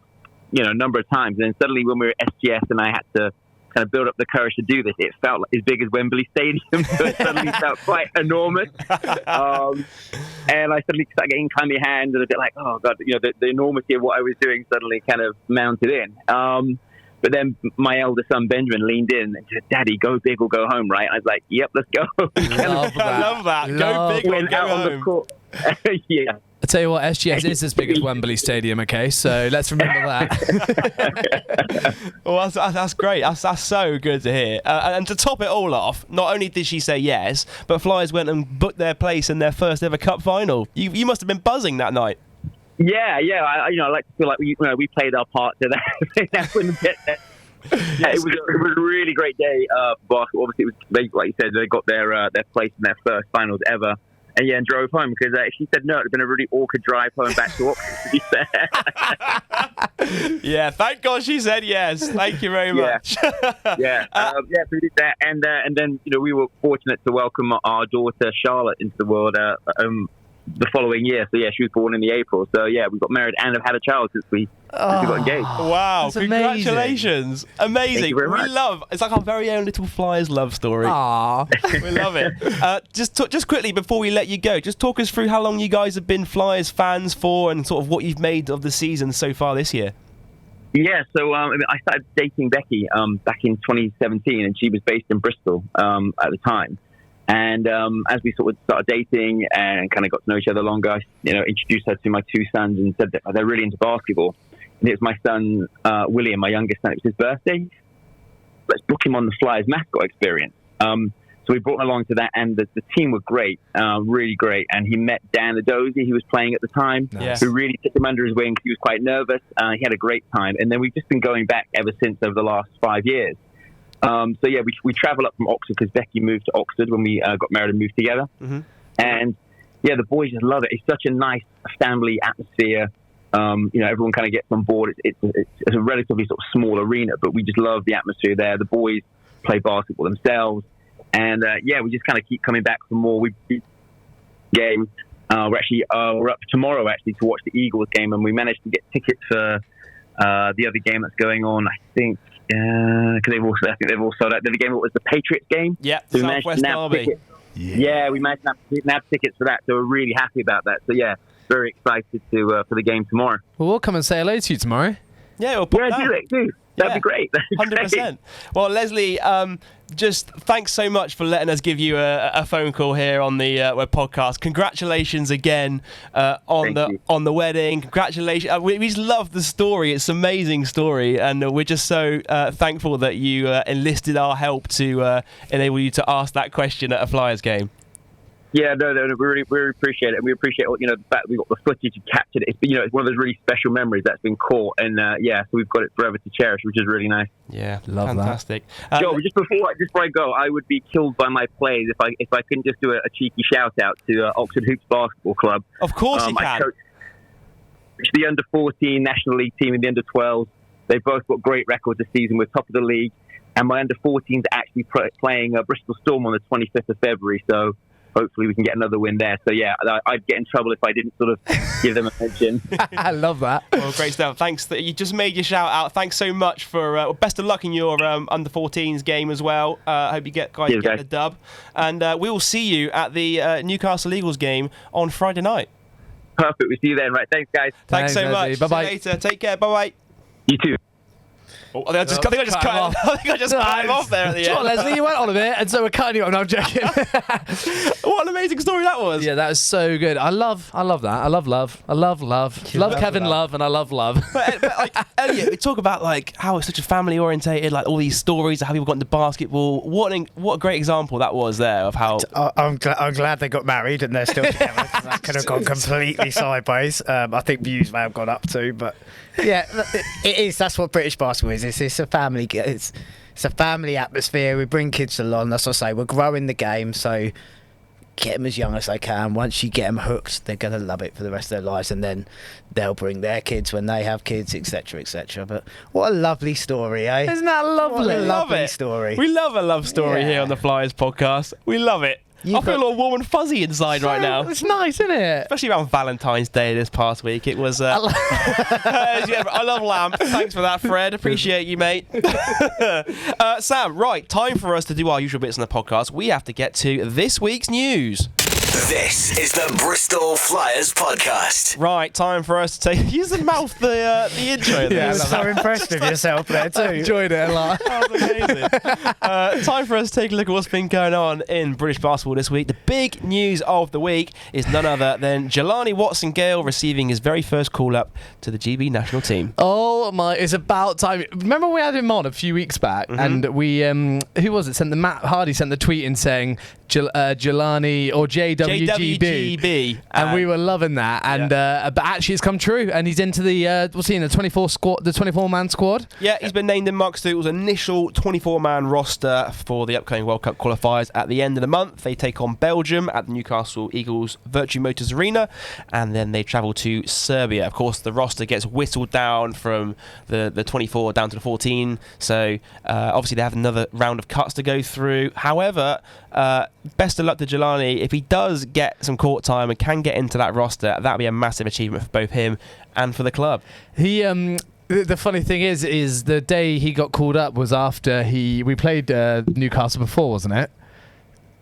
a number of times. And then suddenly when we were at SGS and I had to kind of build up the courage to do this, it felt like as big as Wembley Stadium. So it suddenly felt quite enormous. And I suddenly started getting clammy hands and a bit like, oh, God, the enormity of what I was doing suddenly kind of mounted in. But then my elder son, Benjamin, leaned in and said, Daddy, go big or go home, right? I was like, yep, let's go. I love that. Go big or go home. Yeah. I tell you what, SGS is as big as Wembley Stadium, okay? So let's remember that. Well, that's great. That's so good to hear. And to top it all off, not only did she say yes, but Flyers went and booked their place in their first ever cup final. You must have been buzzing that night. Yeah. I like to feel like we played our part to that. It was a really great day for basketball. Obviously, it was like you said, they got their place in their first finals ever. And drove home because if she said no, it would have been a really awkward drive home back to Oxford, to be fair. Yeah, thank God she said yes. Thank you very much. So we did that. And then, we were fortunate to welcome our daughter, Charlotte, into the world the following year. So, she was born in the April. So, we got married and have had a child since we got engaged. Wow, congratulations. Amazing. Thank you very much. It's like our very own little Flyers love story. Aww. We love it. Just quickly, before we let you go, just talk us through how long you guys have been Flyers fans for and sort of what you've made of the season so far this year. Yeah, so I started dating Becky back in 2017, and she was based in Bristol at the time. And as we sort of started dating and kind of got to know each other longer, I introduced her to my two sons and said that they're really into basketball. And it was my son, William, my youngest son. It was his birthday. Let's book him on the Flyers mascot experience. So we brought him along to that, and the team were great, really great. And he met Dan Adozie, who was playing at the time, who really took him under his wing. He was quite nervous. He had a great time. And then we've just been going back ever since over the last 5 years. We travel up from Oxford because Becky moved to Oxford when we got married and moved together. Mm-hmm. And the boys just love it. It's such a nice family atmosphere. Everyone kind of gets on board. It's a relatively sort of small arena, but we just love the atmosphere there. The boys play basketball themselves. And we just kind of keep coming back for more. Games. We're up tomorrow actually to watch the Eagles game, and we managed to get tickets for the other game that's going on. I think because they've all sold out. The game was the Patriots game. Yeah, so Southwest Derby. Yeah, we managed to nab tickets for that, so we're really happy about that. So very excited for the game tomorrow. Well, we'll come and say hello to you tomorrow. Yeah, we'll put do. That'd be great. 100%. Well, Leslie, just thanks so much for letting us give you a phone call here on the web podcast. Congratulations again on the wedding. Congratulations. We just love the story. It's an amazing story, and we're just so thankful that you enlisted our help to enable you to ask that question at a Flyers game. Yeah, no, we really appreciate it. And we appreciate, the fact that we got the footage and captured it. It's one of those really special memories that's been caught. And, so we've got it forever to cherish, which is really nice. Yeah, love fantastic. That. Joe, just before I go, I would be killed by my plays if I couldn't just do a cheeky shout-out to Oxford Hoops Basketball Club. Of course you can. I coach the under-14 National League team and the under-12. They've both got great records this season. We're top of the league. And my under-14's actually playing Bristol Storm on the 25th of February, so hopefully we can get another win there. So, I'd get in trouble if I didn't sort of give them attention. I love that. Well, great stuff. Thanks. You just made your shout out. Thanks so much for best of luck in your under-14s game as well. Hope you get the dub. And we will see you at the Newcastle Eagles game on Friday night. Perfect. We'll see you then. Right. Thanks, guys. Thanks so much. Bye-bye. See you later. Take care. Bye-bye. You too. I think I just cut him off there at the Sure, end. Leslie, you went on a bit, and so we're cutting you off. No, I'm joking. What an amazing story that was. Yeah, that was so good. I love that. I love love. I love Kevin Love, and I love love. But like Elliot, we talk about like how it's such a family orientated, like all these stories of how people got into basketball. What a great example that was there of how. I'm glad they got married and they're still together. 'Cause that could have gone completely sideways. I think views may have gone up too, but yeah, it is. That's what British basketball is. It's a family. It's a family atmosphere. We bring kids along. That's what I say. We're growing the game, so get them as young as they can. Once you get them hooked, they're going to love it for the rest of their lives, and then they'll bring their kids when they have kids, etc., etc. But what a lovely story, eh? Isn't that lovely? What a love lovely it. story. We love a love story Yeah. here on the Flyers podcast. We love it. I feel all warm and fuzzy inside right now. It's nice, isn't it? Especially around Valentine's Day this past week. It was. I love lamp. Thanks for that, Fred. Appreciate you, mate. Sam, right. Time for us to do our usual bits on the podcast. We have to get to this week's news. This is the Bristol Flyers Podcast. Right, time for us to take. You just mouth the intro. Yeah, You're so impressed with yourself there too. Enjoyed it a lot. That was amazing. Time for us to take a look at what's been going on in British basketball this week. The big news of the week is none other than Jelani Watson-Gale receiving his very first call-up to the GB national team. Oh my! It's about time. Remember we had him on a few weeks back, and we who was it? Matt Hardy sent the tweet in saying Jelani or JWGB, and we were loving that. And but actually, it's come true, and he's into the what's he in the 24-man squad? Yeah, he's been named in Mark Stootle's initial 24-man roster for the upcoming World Cup qualifiers at the end of the month. They take on Belgium at the Newcastle Eagles Virtue Motors Arena, and then they travel to Serbia. Of course, the roster gets whittled down from the 24 down to the 14, so obviously they have another round of cuts to go through. However, best of luck to Jelani. If he does get some court time and can get into that roster, that'd be a massive achievement for both him and for the club. He the funny thing is the day he got called up was after we played Newcastle before, wasn't it?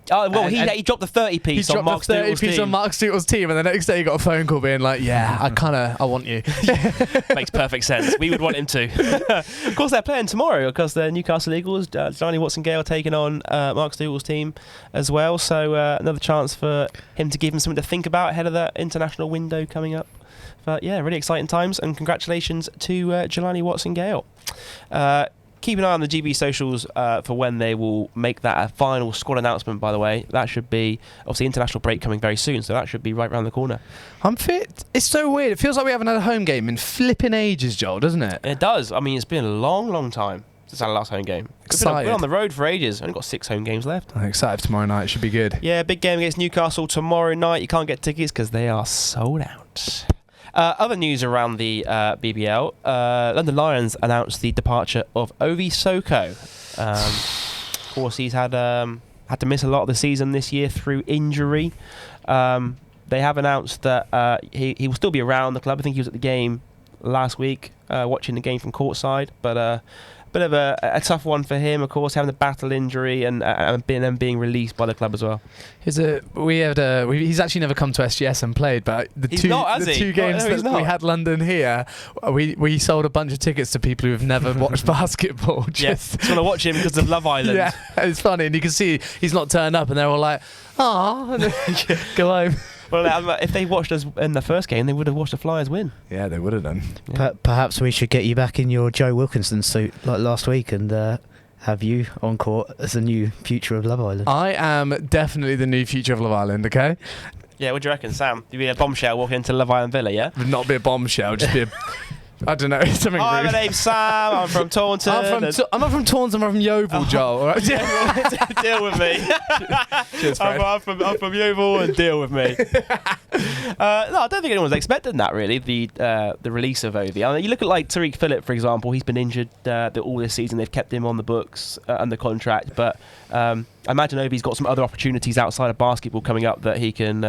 Oh well, he dropped the 30 piece on Mark Stootle's team, and the next day he got a phone call being like, "Yeah, I want you." Makes perfect sense. We would want him to. Of course, they're playing tomorrow because the Newcastle Eagles, Jelani Watson-Gale taking on Mark Stootle's team as well. So another chance for him to give him something to think about ahead of that international window coming up. But yeah, really exciting times, and congratulations to Jelani Watson-Gale. Keep an eye on the GB socials for when they will make that a final squad announcement, by the way. That should be, obviously, international break coming very soon, so that should be right around the corner. I'm fit. It's so weird. It feels like we haven't had a home game in flipping ages, Joel, doesn't it? It does. I mean, it's been a long, long time since our last home game. Excited. We're on the road for ages. Only got 6 home games left. I'm excited for tomorrow night. It should be good. Yeah, big game against Newcastle tomorrow night. You can't get tickets because they are sold out. Other news around the BBL, London Lions announced the departure of Ovi Soko. Of course, he's had to miss a lot of the season this year through injury. They have announced that he will still be around the club. I think he was at the game last week, watching the game from courtside, but bit of a tough one for him, of course, having a battle injury and being released by the club as well. He's actually never come to SGS and played, but the two games that we had London here, we sold a bunch of tickets to people who have never watched basketball. Just want to watch him because of Love Island. Yeah, it's funny, and you can see he's not turned up, and they're all like, "Ah," go home. Well, if they watched us in the first game, they would have watched the Flyers win. Yeah, they would have done. Yeah. Perhaps we should get you back in your Joe Wilkinson suit like last week and have you on court as the new future of Love Island. I am definitely the new future of Love Island, okay? Yeah, what do you reckon, Sam? You'd be a bombshell walking into Love Island Villa, yeah? Would not be a bombshell, just be a... I don't know, something Hi, rude. my name's Sam, I'm from Taunton. I'm not from Taunton, I'm from Yeovil, Joel. All right? Deal with me. Cheers, I'm from Yeovil and deal with me. No, I don't think anyone's expecting that, really, the release of Ovi. I mean, you look at like Tariq Phillip, for example. He's been injured all this season. They've kept him on the books under contract. But I imagine Ovi's got some other opportunities outside of basketball coming up that he can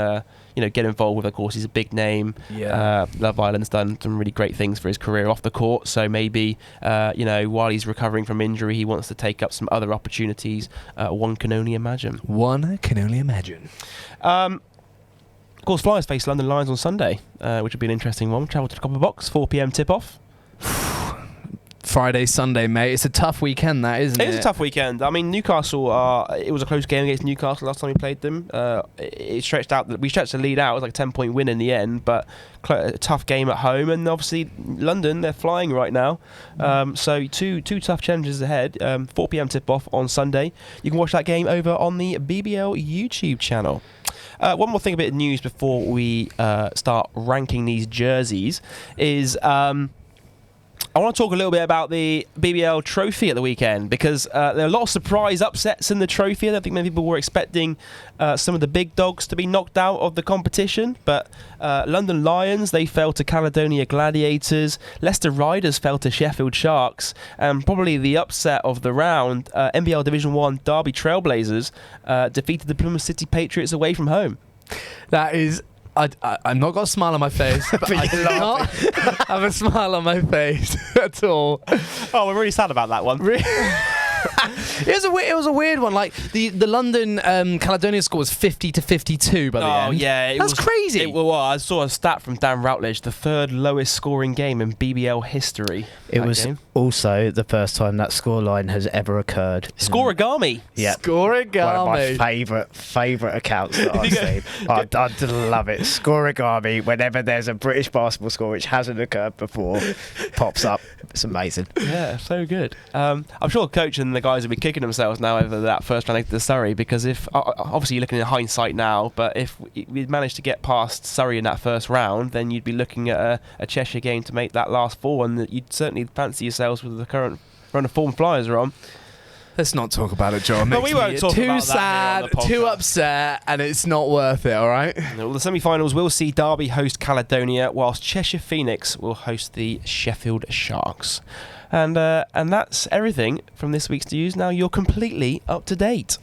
get involved with. Of course, he's a big name. Yeah. Love Island's done some really great things for his career off the court. So maybe, while he's recovering from injury, he wants to take up some other opportunities. One can only imagine. One can only imagine. Of course, Flyers face London Lions on Sunday, which would be an interesting one. Travel to the Copper Box, 4 p.m. tip-off. Friday, Sunday, mate. It's a tough weekend, that, isn't it? It is a tough weekend. I mean, Newcastle it was a close game against Newcastle last time we played them. We stretched the lead out. It was like a 10-point win in the end, but a tough game at home. And obviously, London, they're flying right now. So two tough challenges ahead. 4 p.m. tip-off on Sunday. You can watch that game over on the BBL YouTube channel. One more thing, a bit of news before we start ranking these jerseys is I want to talk a little bit about the BBL Trophy at the weekend, because there are a lot of surprise upsets in the trophy. I don't think many people were expecting some of the big dogs to be knocked out of the competition, but London Lions, they fell to Caledonia Gladiators, Leicester Riders fell to Sheffield Sharks, and probably the upset of the round, NBL Division 1 Derby Trailblazers defeated the Plymouth City Patriots away from home. That is... I've not got a smile on my face, but I do not have a smile on my face at all. Oh, we're really sad about that one. It was a weird one. Like the London Caledonia score was 50-52 by the end. Oh yeah, that's crazy. I saw a stat from Dan Routledge, the third lowest scoring game in BBL history. It was also the first time that scoreline has ever occurred. Scoregami. Yeah, Scoregami. One of my favourite accounts that I've seen. I love it. Scoregami. Whenever there's a British basketball score which hasn't occurred before, pops up. It's amazing. Yeah, so good. I'm sure the coach and the guys will be kicking themselves now over that first round to Surrey, because if obviously you're looking at hindsight now, but if we'd managed to get past Surrey in that first round, then you'd be looking at a Cheshire game to make that last four, and you'd certainly fancy yourselves with the current run of form Flyers are on. Let's not talk about it, John. No, we won't talk too about sad, that here on the podcast. too upset, and it's not worth it, all right? Well, the semi-finals will see Derby host Caledonia, whilst Cheshire Phoenix will host the Sheffield Sharks. And that's everything from this week's news. Now you're completely up to date.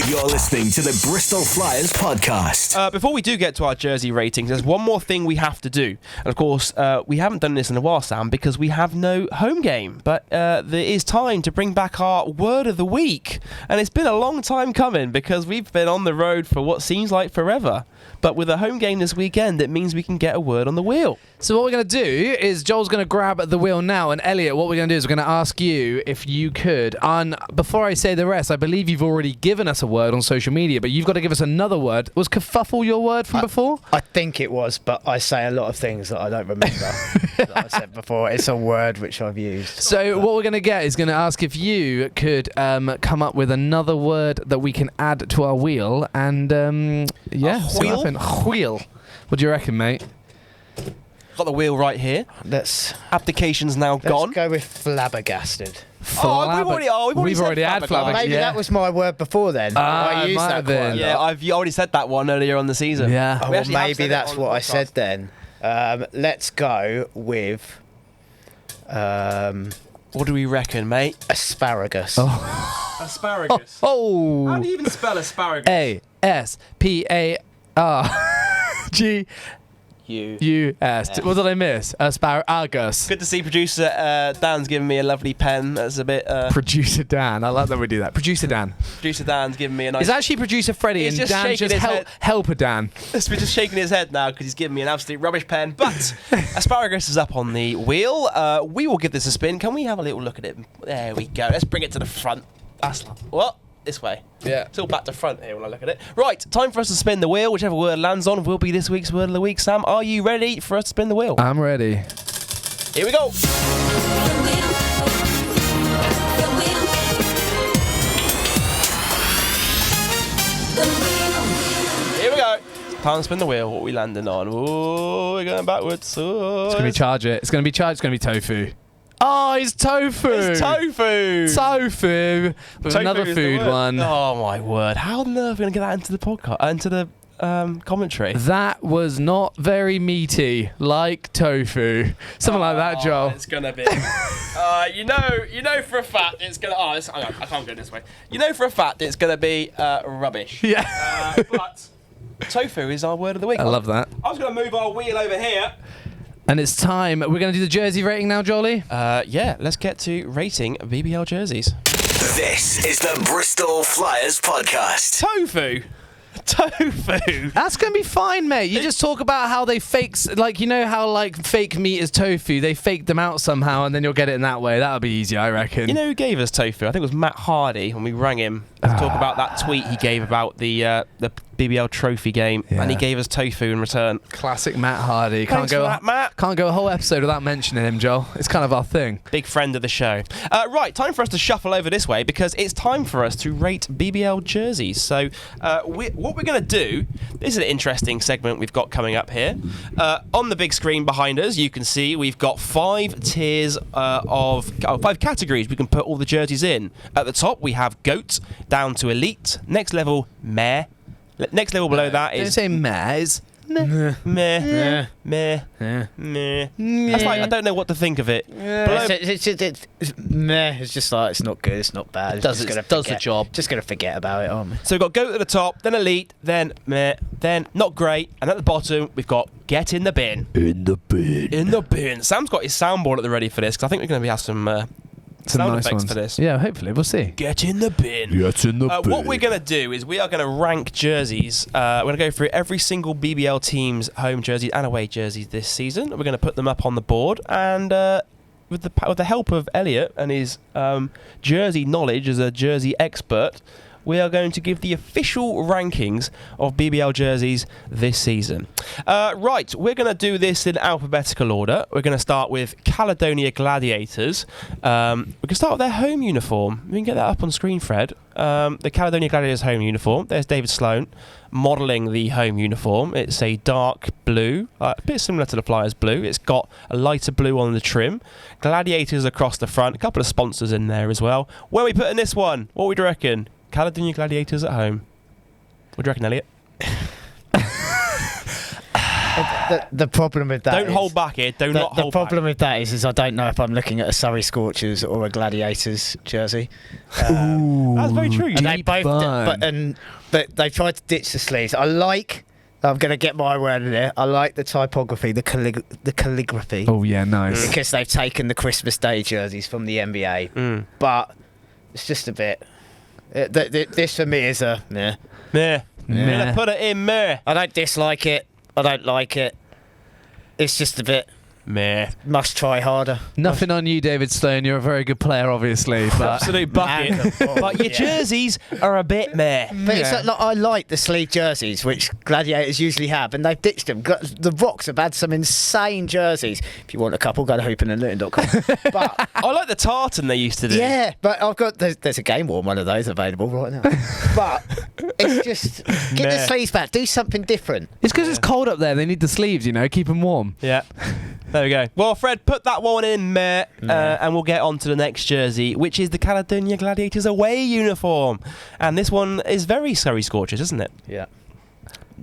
You're listening to the Bristol Flyers Podcast. Before we do get to our jersey ratings, there's one more thing we have to do. And of course, we haven't done this in a while, Sam, because we have no home game. But there is time to bring back our word of the week. And it's been a long time coming, because we've been on the road for what seems like forever. But with a home game this weekend, it means we can get a word on the wheel. So what we're going to do is Joel's going to grab the wheel now, and Elliot, what we're going to do is we're going to ask you if you could. And before I say the rest, I believe you've already given us a word on social media, but you've got to give us another word. Was kerfuffle your word from before? I think it was, but I say a lot of things that I don't remember that I said before. It's a word which I've used. So what we're going to get is going to ask if you could come up with another word that we can add to our wheel, and wheel. What do you reckon, mate? Got the wheel right here. Application's now gone. Let's go with flabbergasted. We've already had flabbergasted. Maybe that was my word before then. I used that quite a lot. You already said that one earlier on the season. Yeah. Oh, well, maybe that's what I said then. Let's go with... what do we reckon, mate? Asparagus. Asparagus. Oh. How do you even spell asparagus? A-S-P-A-R-G-U-S. What did I miss? Asparagus. Good to see producer Dan's giving me a lovely pen. That's a bit... Producer Dan. I like that we do that. Producer Dan. Producer Dan's giving me a nice... It's actually producer Freddie, and Dan's just helper Dan. We're just shaking his head now because he's giving me an absolute rubbish pen. But asparagus is up on the wheel. We will give this a spin. Can we have a little look at it? There we go. Let's bring it to the front. What? This way. Yeah. It's all back to front here when I look at it. Right, time for us to spin the wheel. Whichever word lands on will be this week's word of the week. Sam, are you ready for us to spin the wheel? I'm ready. Here we go. Here we go. Time to spin the wheel. What are we landing on? Oh, we're going backwards. Oh, It's going to be charge it. It's going to be charged. It's going to be tofu. Oh, it's tofu. It's tofu. Tofu. With Tofu another is the food word. one. Oh, my word. How on earth are we going to get that into the podcast, into the commentary? That was not very meaty, like tofu. Something like that, Joel. It's going to be. You know for a fact it's going to... I can't go this way. You know for a fact it's going to be rubbish. Yeah. But tofu is our word of the week. I love that. I was going to move our wheel over here. And it's time. We're going to do the jersey rating now, Jolly? Yeah, let's get to rating BBL jerseys. This is the Bristol Flyers Podcast. Tofu. Tofu. That's going to be fine, mate. You just talk about how they like, you know how like fake meat is tofu. They faked them out somehow, and then you'll get it in that way. That'll be easy, I reckon. You know who gave us tofu? I think it was Matt Hardy when we rang him to talk about that tweet he gave about the BBL Trophy game, and he gave us tofu in return. Classic Matt Hardy. Thanks for that, Matt. Can't go a whole episode without mentioning him, Joel. It's kind of our thing. Big friend of the show. Right, time for us to shuffle over this way because it's time for us to rate BBL jerseys. So what we're going to do, this is an interesting segment we've got coming up here. On the big screen behind us, you can see we've got 5 tiers of 5 categories we can put all the jerseys in. At the top, we have GOAT, down to Elite. Next level, Meh. Next level below that is... Don't say meh. It's meh. Meh. Meh. Meh. That's like, I don't know what to think of it. It's meh. It's just like, it's not good, it's not bad. It does the job. Just going to forget about it, aren't we? So we've got GOAT at the top, then Elite, then Meh, then Not Great, and at the bottom, we've got Get in the Bin. In the bin. In the bin. Sam's got his soundboard at the ready for this, because I think we're going to have some sound nice effects ones for this. Yeah, hopefully. We'll see. Get in the bin. Get in the bin. What we're going to do is we are going to rank jerseys. We're going to go through every single BBL team's home jerseys and away jerseys this season. We're going to put them up on the board, and with the help of Elliot and his jersey knowledge as a jersey expert, we are going to give the official rankings of BBL jerseys this season. Right, we're going to do this in alphabetical order. We're going to start with Caledonia Gladiators. We can start with their home uniform. We can get that up on screen, Fred. The Caledonia Gladiators home uniform. There's David Sloan modelling the home uniform. It's a dark blue, a bit similar to the Flyers blue. It's got a lighter blue on the trim. Gladiators across the front. A couple of sponsors in there as well. Where are we putting this one? What would you reckon? Caledonia Gladiators at home. What do you reckon, Elliot? The problem with that Don't hold back here. Do not hold back. The problem with that is I don't know if I'm looking at a Surrey Scorchers or a Gladiators jersey. That's very true. And they both, but they tried to ditch the sleeves. I'm going to get my word in there. I like the typography, the calligraphy. Oh, yeah, nice. Because they've taken the Christmas Day jerseys from the NBA. But it's just a bit... this for me is a meh. Meh. I'm gonna put it in meh. I don't dislike it. I don't like it. It's just a bit meh. Must try harder. Nothing on you, David Sloan. You're a very good player, obviously. But absolute bucket. But your jerseys are a bit meh. But it's like, I like the sleeve jerseys, which Gladiators usually have, and they've ditched them. The Rocks have had some insane jerseys. If you want a couple, go to hoopin'N'Lootin.com. But I like the tartan they used to do. Yeah, but I've got there's a game worn one of those available right now. But it's just get the sleeves back. Do something different. It's because it's cold up there. They need the sleeves, keep them warm. Yeah. There we go. Well, Fred, put that one in meh, and we'll get on to the next jersey, which is the Caledonia Gladiators away uniform. And this one is very Surrey Scorchers, isn't it? Yeah.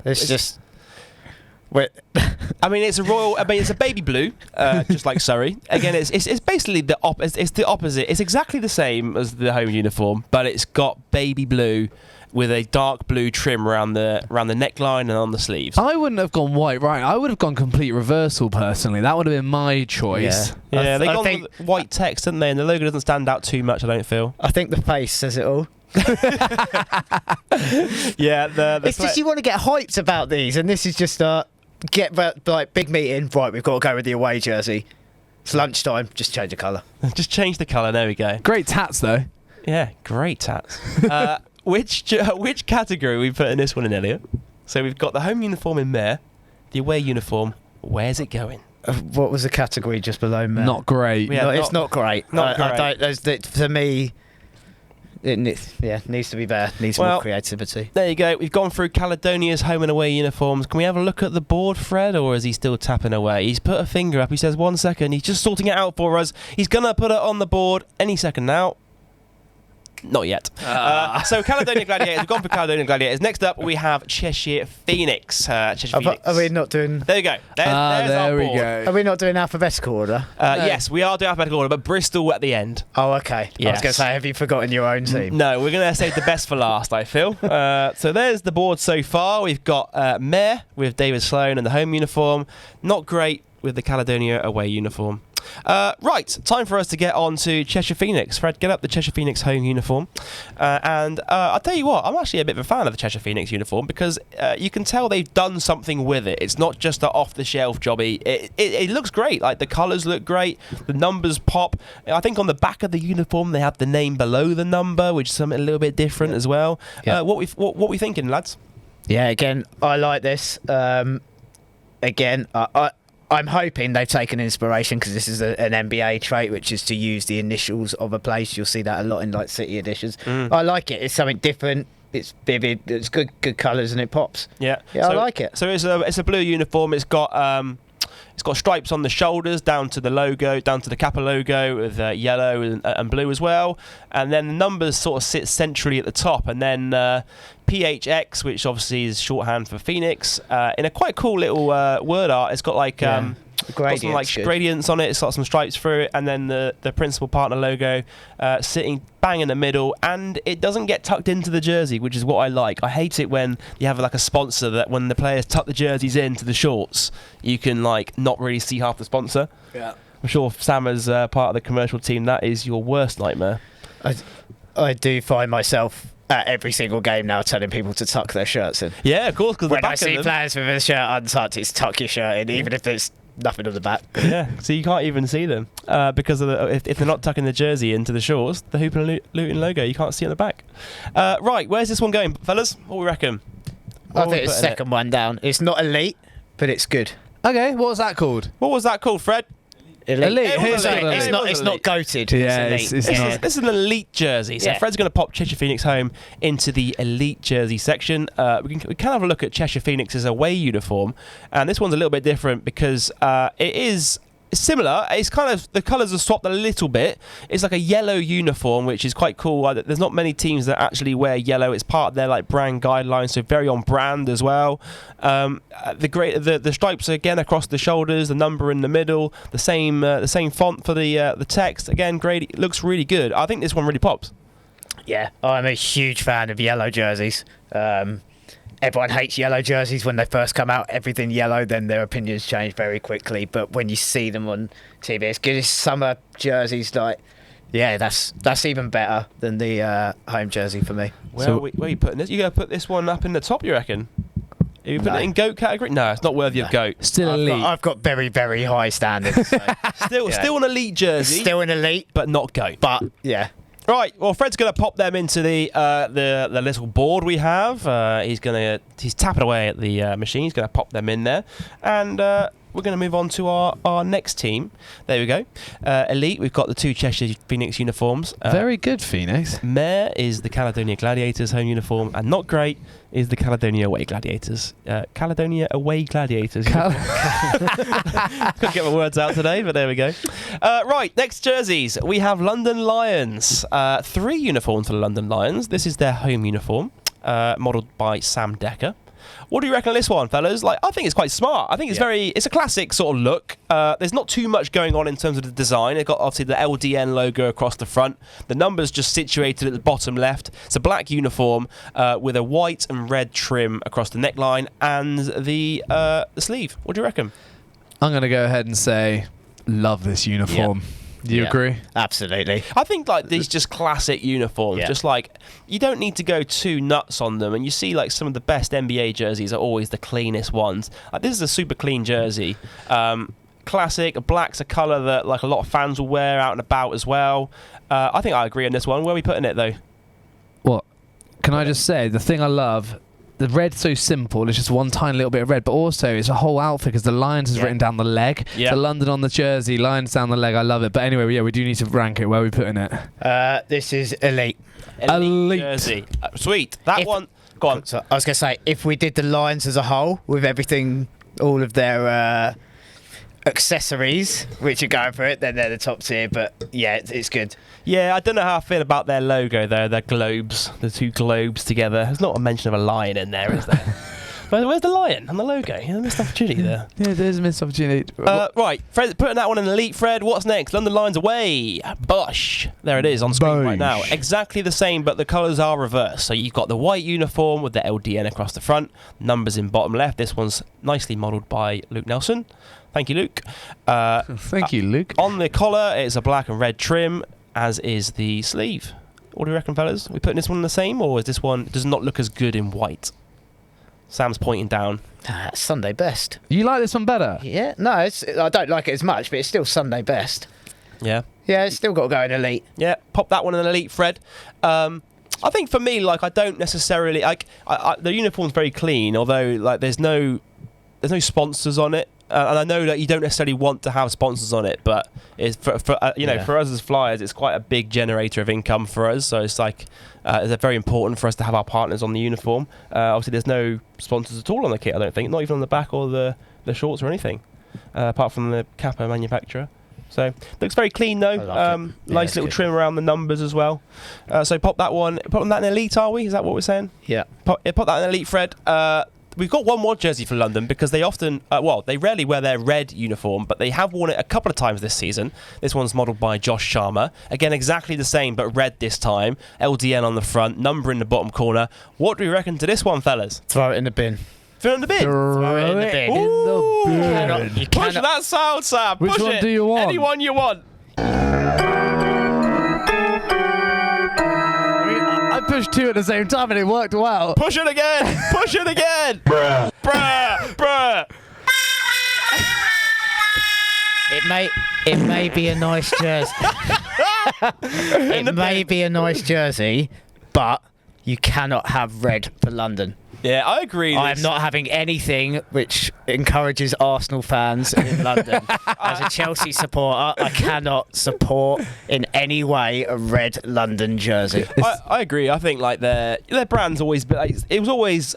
It's just... I mean, it's a baby blue, just like Surrey. Again, it's basically the opposite. It's exactly the same as the home uniform, but it's got baby blue with a dark blue trim around the neckline and on the sleeves. I wouldn't have gone white, right? I would have gone complete reversal, personally. That would have been my choice. Yeah, they got with white text, didn't they? And the logo doesn't stand out too much, I don't feel. I think the face says it all. Yeah, it's just you want to get hyped about these, and this is just big meeting. Right, we've got to go with the away jersey. It's lunchtime. Just change the colour. Just change the colour. There we go. Great tats, though. Yeah, great tats. Which category are we putting this one in, Elliot? So we've got the home uniform in there, the away uniform. Where's it going? What was the category just below Meh? Not great. Yeah, it's not great. Not great. For me, it needs to be better. Needs more creativity. There you go. We've gone through Caledonia's home and away uniforms. Can we have a look at the board, Fred, or is he still tapping away? He's put a finger up. He says 1 second. He's just sorting it out for us. He's going to put it on the board any second now. Not yet. So Caledonia Gladiators. We've gone for Caledonia Gladiators. Next up, we have Cheshire Phoenix. Are we not doing... There you go. There's our board. Go. Are we not doing alphabetical order? No. Yes, we are doing alphabetical order, but Bristol at the end. Oh, okay. Yes. I was going to say, have you forgotten your own team? No, we're going to save the best for last, I feel. So there's the board so far. We've got Meh with David Sloan and the home uniform. Not great with the Caledonia away uniform. Right, time for us to get on to Cheshire Phoenix. Fred, get up the Cheshire Phoenix home uniform. And I'll tell you what, I'm actually a bit of a fan of the Cheshire Phoenix uniform because you can tell they've done something with it. It's not just an off-the-shelf jobby. It looks great. Like, the colours look great. The numbers pop. I think on the back of the uniform they have the name below the number, which is something a little bit different as well. Yeah. What we thinking, lads? Yeah, again, I like this. Again, I'm hoping they've taken inspiration because this is an NBA trait, which is to use the initials of a place. You'll see that a lot in like city editions. I like it. It's something different. It's vivid. It's good colours and it pops. Yeah, I like it. So it's a blue uniform. It's got stripes on the shoulders down to the logo, down to the Kappa logo with yellow and blue as well. And then the numbers sort of sit centrally at the top. And then PHX, which obviously is shorthand for Phoenix, in a quite cool little word art. It's got like got some like gradients on it. It's got some stripes through it, and then the principal partner logo sitting bang in the middle, and it doesn't get tucked into the jersey, which is what I like. I hate it when you have like a sponsor that when the players tuck the jerseys into the shorts, you can like not really see half the sponsor. Yeah, I'm sure Sam as part of the commercial team, that is your worst nightmare. I do find myself at every single game now telling people to tuck their shirts in. Yeah, of course. Because when I see players with a shirt untucked, it's tuck your shirt in, even if there's nothing on the back. Yeah, so you can't even see them because of if they're not tucking the jersey into the shorts, the Hoopin'N'Lootin logo, you can't see on the back. Right, where's this one going, fellas? What do we reckon? I think it's second one down. It's not elite, but it's good. Okay, what was that called? What was that called, Fred? Elite. It's not goated. Yeah, it's it's not. This is an elite jersey. So Fred's going to pop Cheshire Phoenix home into the elite jersey section. We can have a look at Cheshire Phoenix's away uniform, and this one's a little bit different because it is similar. It's kind of, the colours have swapped a little bit. It's like a yellow uniform, which is quite cool. There's not many teams that actually wear yellow. It's part of their like brand guidelines, so very on brand as well. The stripes again across the shoulders, the number in the middle, the same font for the text. Again, great. It looks really good. I think this one really pops. Yeah, I'm a huge fan of yellow jerseys. Everyone hates yellow jerseys when they first come out. Everything yellow, then their opinions change very quickly. But when you see them on TV, it's good. It's summer jerseys, like, yeah, that's even better than the home jersey for me. Where are you putting this? You going to put this one up in the top, you reckon? Are you putting it in GOAT category? No, it's not worthy of GOAT. Still elite. I've got very, very high standards. So. Still an elite jersey. Still an elite. But not GOAT. But, yeah. Right, well, Fred's going to pop them into the little board we have. He's tapping away at the machine. He's going to pop them in there, and we're going to move on to our next team. There we go. Elite. We've got the two Cheshire Phoenix uniforms. Very good, Phoenix. Mare is the Caledonia Gladiators home uniform, and not great is the Caledonia Away Gladiators. Caledonia Away Gladiators. Couldn't get my words out today, but there we go. Right, next jerseys. We have London Lions. 3 uniforms for the London Lions. This is their home uniform, modelled by Sam Decker. What do you reckon of this one, fellas? Like, I think it's quite smart. I think it's it's a classic sort of look. There's not too much going on in terms of the design. They've got obviously the LDN logo across the front. The number's just situated at the bottom left. It's a black uniform with a white and red trim across the neckline and the sleeve. What do you reckon? I'm going to go ahead and say, love this uniform. Yeah. Do you agree? Absolutely. I think like these just classic uniforms, just like you don't need to go too nuts on them. And you see like some of the best NBA jerseys are always the cleanest ones. Like, this is a super clean jersey. Classic. Black's a colour that like a lot of fans will wear out and about as well. I think I agree on this one. Where are we putting it though? What? Can I just say, the thing I love, the red's so simple, it's just one tiny little bit of red, but also it's a whole outfit because the Lions is written down the leg. The London on the jersey, Lions down the leg. I love it. But anyway, we do need to rank it. Where are we putting it? This is elite. Elite jersey. Sweet. One. Go on. So I was going to say, if we did the Lions as a whole, with everything, all of their accessories, which are going for it, then they're the top tier. But yeah, it's good. Yeah, I don't know how I feel about their logo though. Their globes, the 2 globes together. There's not a mention of a lion in there, is there? Where's the lion on the logo? Yeah, missed opportunity there. Yeah, there's a missed opportunity. Right, Fred, putting that one in elite. Fred, what's next? London Lions away. Bosh. There it is on screen right now. Exactly the same, but the colours are reversed. So you've got the white uniform with the LDN across the front, numbers in bottom left. This one's nicely modelled by Luke Nelson. Thank you, Luke. Thank you, Luke. On the collar, it's a black and red trim, as is the sleeve. What do you reckon, fellas? Are we putting this one the same, or is this one does not look as good in white? Sam's pointing down. Sunday best. You like this one better? Yeah. No, I don't like it as much, but it's still Sunday best. Yeah. Yeah, it's still got to go in elite. Yeah, pop that one in elite, Fred. I think for me, like, I don't necessarily the uniform's very clean, although like there's no sponsors on it. And I know that you don't necessarily want to have sponsors on it, but it's for us as Flyers, it's quite a big generator of income for us. So it's like it's very important for us to have our partners on the uniform. Obviously, there's no sponsors at all on the kit. I don't think, not even on the back or the shorts or anything, apart from the Kappa manufacturer. So looks very clean though. Nice little trim around the numbers as well. So pop that in elite. Are we? Is that what we're saying? Yeah. Pop that in elite, Fred. We've got one more jersey for London because they often, they rarely wear their red uniform, but they have worn it a couple of times this season. This one's modelled by Josh Sharma. Again, exactly the same, but red this time. LDN on the front, number in the bottom corner. What do we reckon to this one, fellas? Throw it in the bin. Throw it in the bin? Throw it in the bin. You push that sound, Sam. Which Push one it. do you want? Any one you want. I pushed two at the same time and it worked well. Push it again. Push it again. Bruh. Bruh. It may be a nice jersey. It may be a nice jersey, but you cannot have red for London. Yeah, I agree. I am not having anything which encourages Arsenal fans in London. As a Chelsea supporter, I cannot support in any way a red London jersey. I agree. I think like their brand's always it was always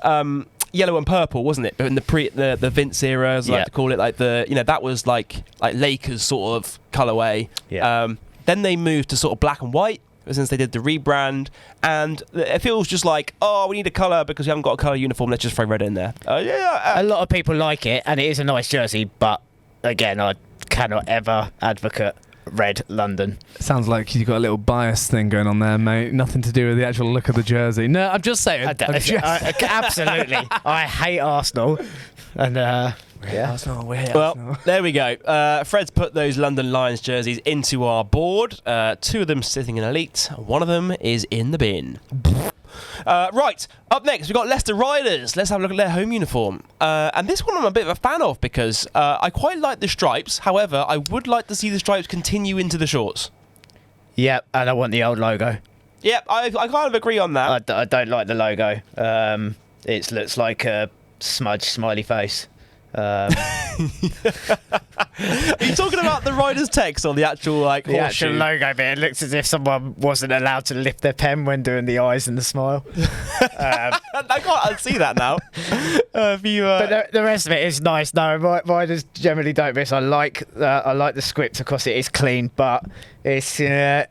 yellow and purple, wasn't it? In the Vince era, as I like to call it, like that was like Lakers sort of colourway. Yeah. Then they moved to sort of black and white since they did the rebrand, and it feels just like, we need a colour because we haven't got a colour uniform, let's just throw red in there. A lot of people like it, and it is a nice jersey, but again, I cannot ever advocate red London. Sounds like you've got a little bias thing going on there, mate. Nothing to do with the actual look of the jersey. No, I'm just saying. Absolutely. I hate Arsenal, and Arsenal, Well, there we go. Fred's put those London Lions jerseys into our board. Two of them sitting in elite. One of them is in the bin. Right, up next we've got Leicester Riders. Let's have a look at their home uniform. And this one I'm a bit of a fan of because I quite like the stripes. However, I would like to see the stripes continue into the shorts. Yep, and I want the old logo. Yep, I kind of agree on that. I don't like the logo. It looks like a smudge smiley face. Are you talking about the Riders text or the actual the actual logo bit? It looks as if someone wasn't allowed to lift their pen when doing the eyes and the smile. I can't see that now. But the rest of it is nice. No, Riders generally don't miss. I like the script across it. It's clean, but it's I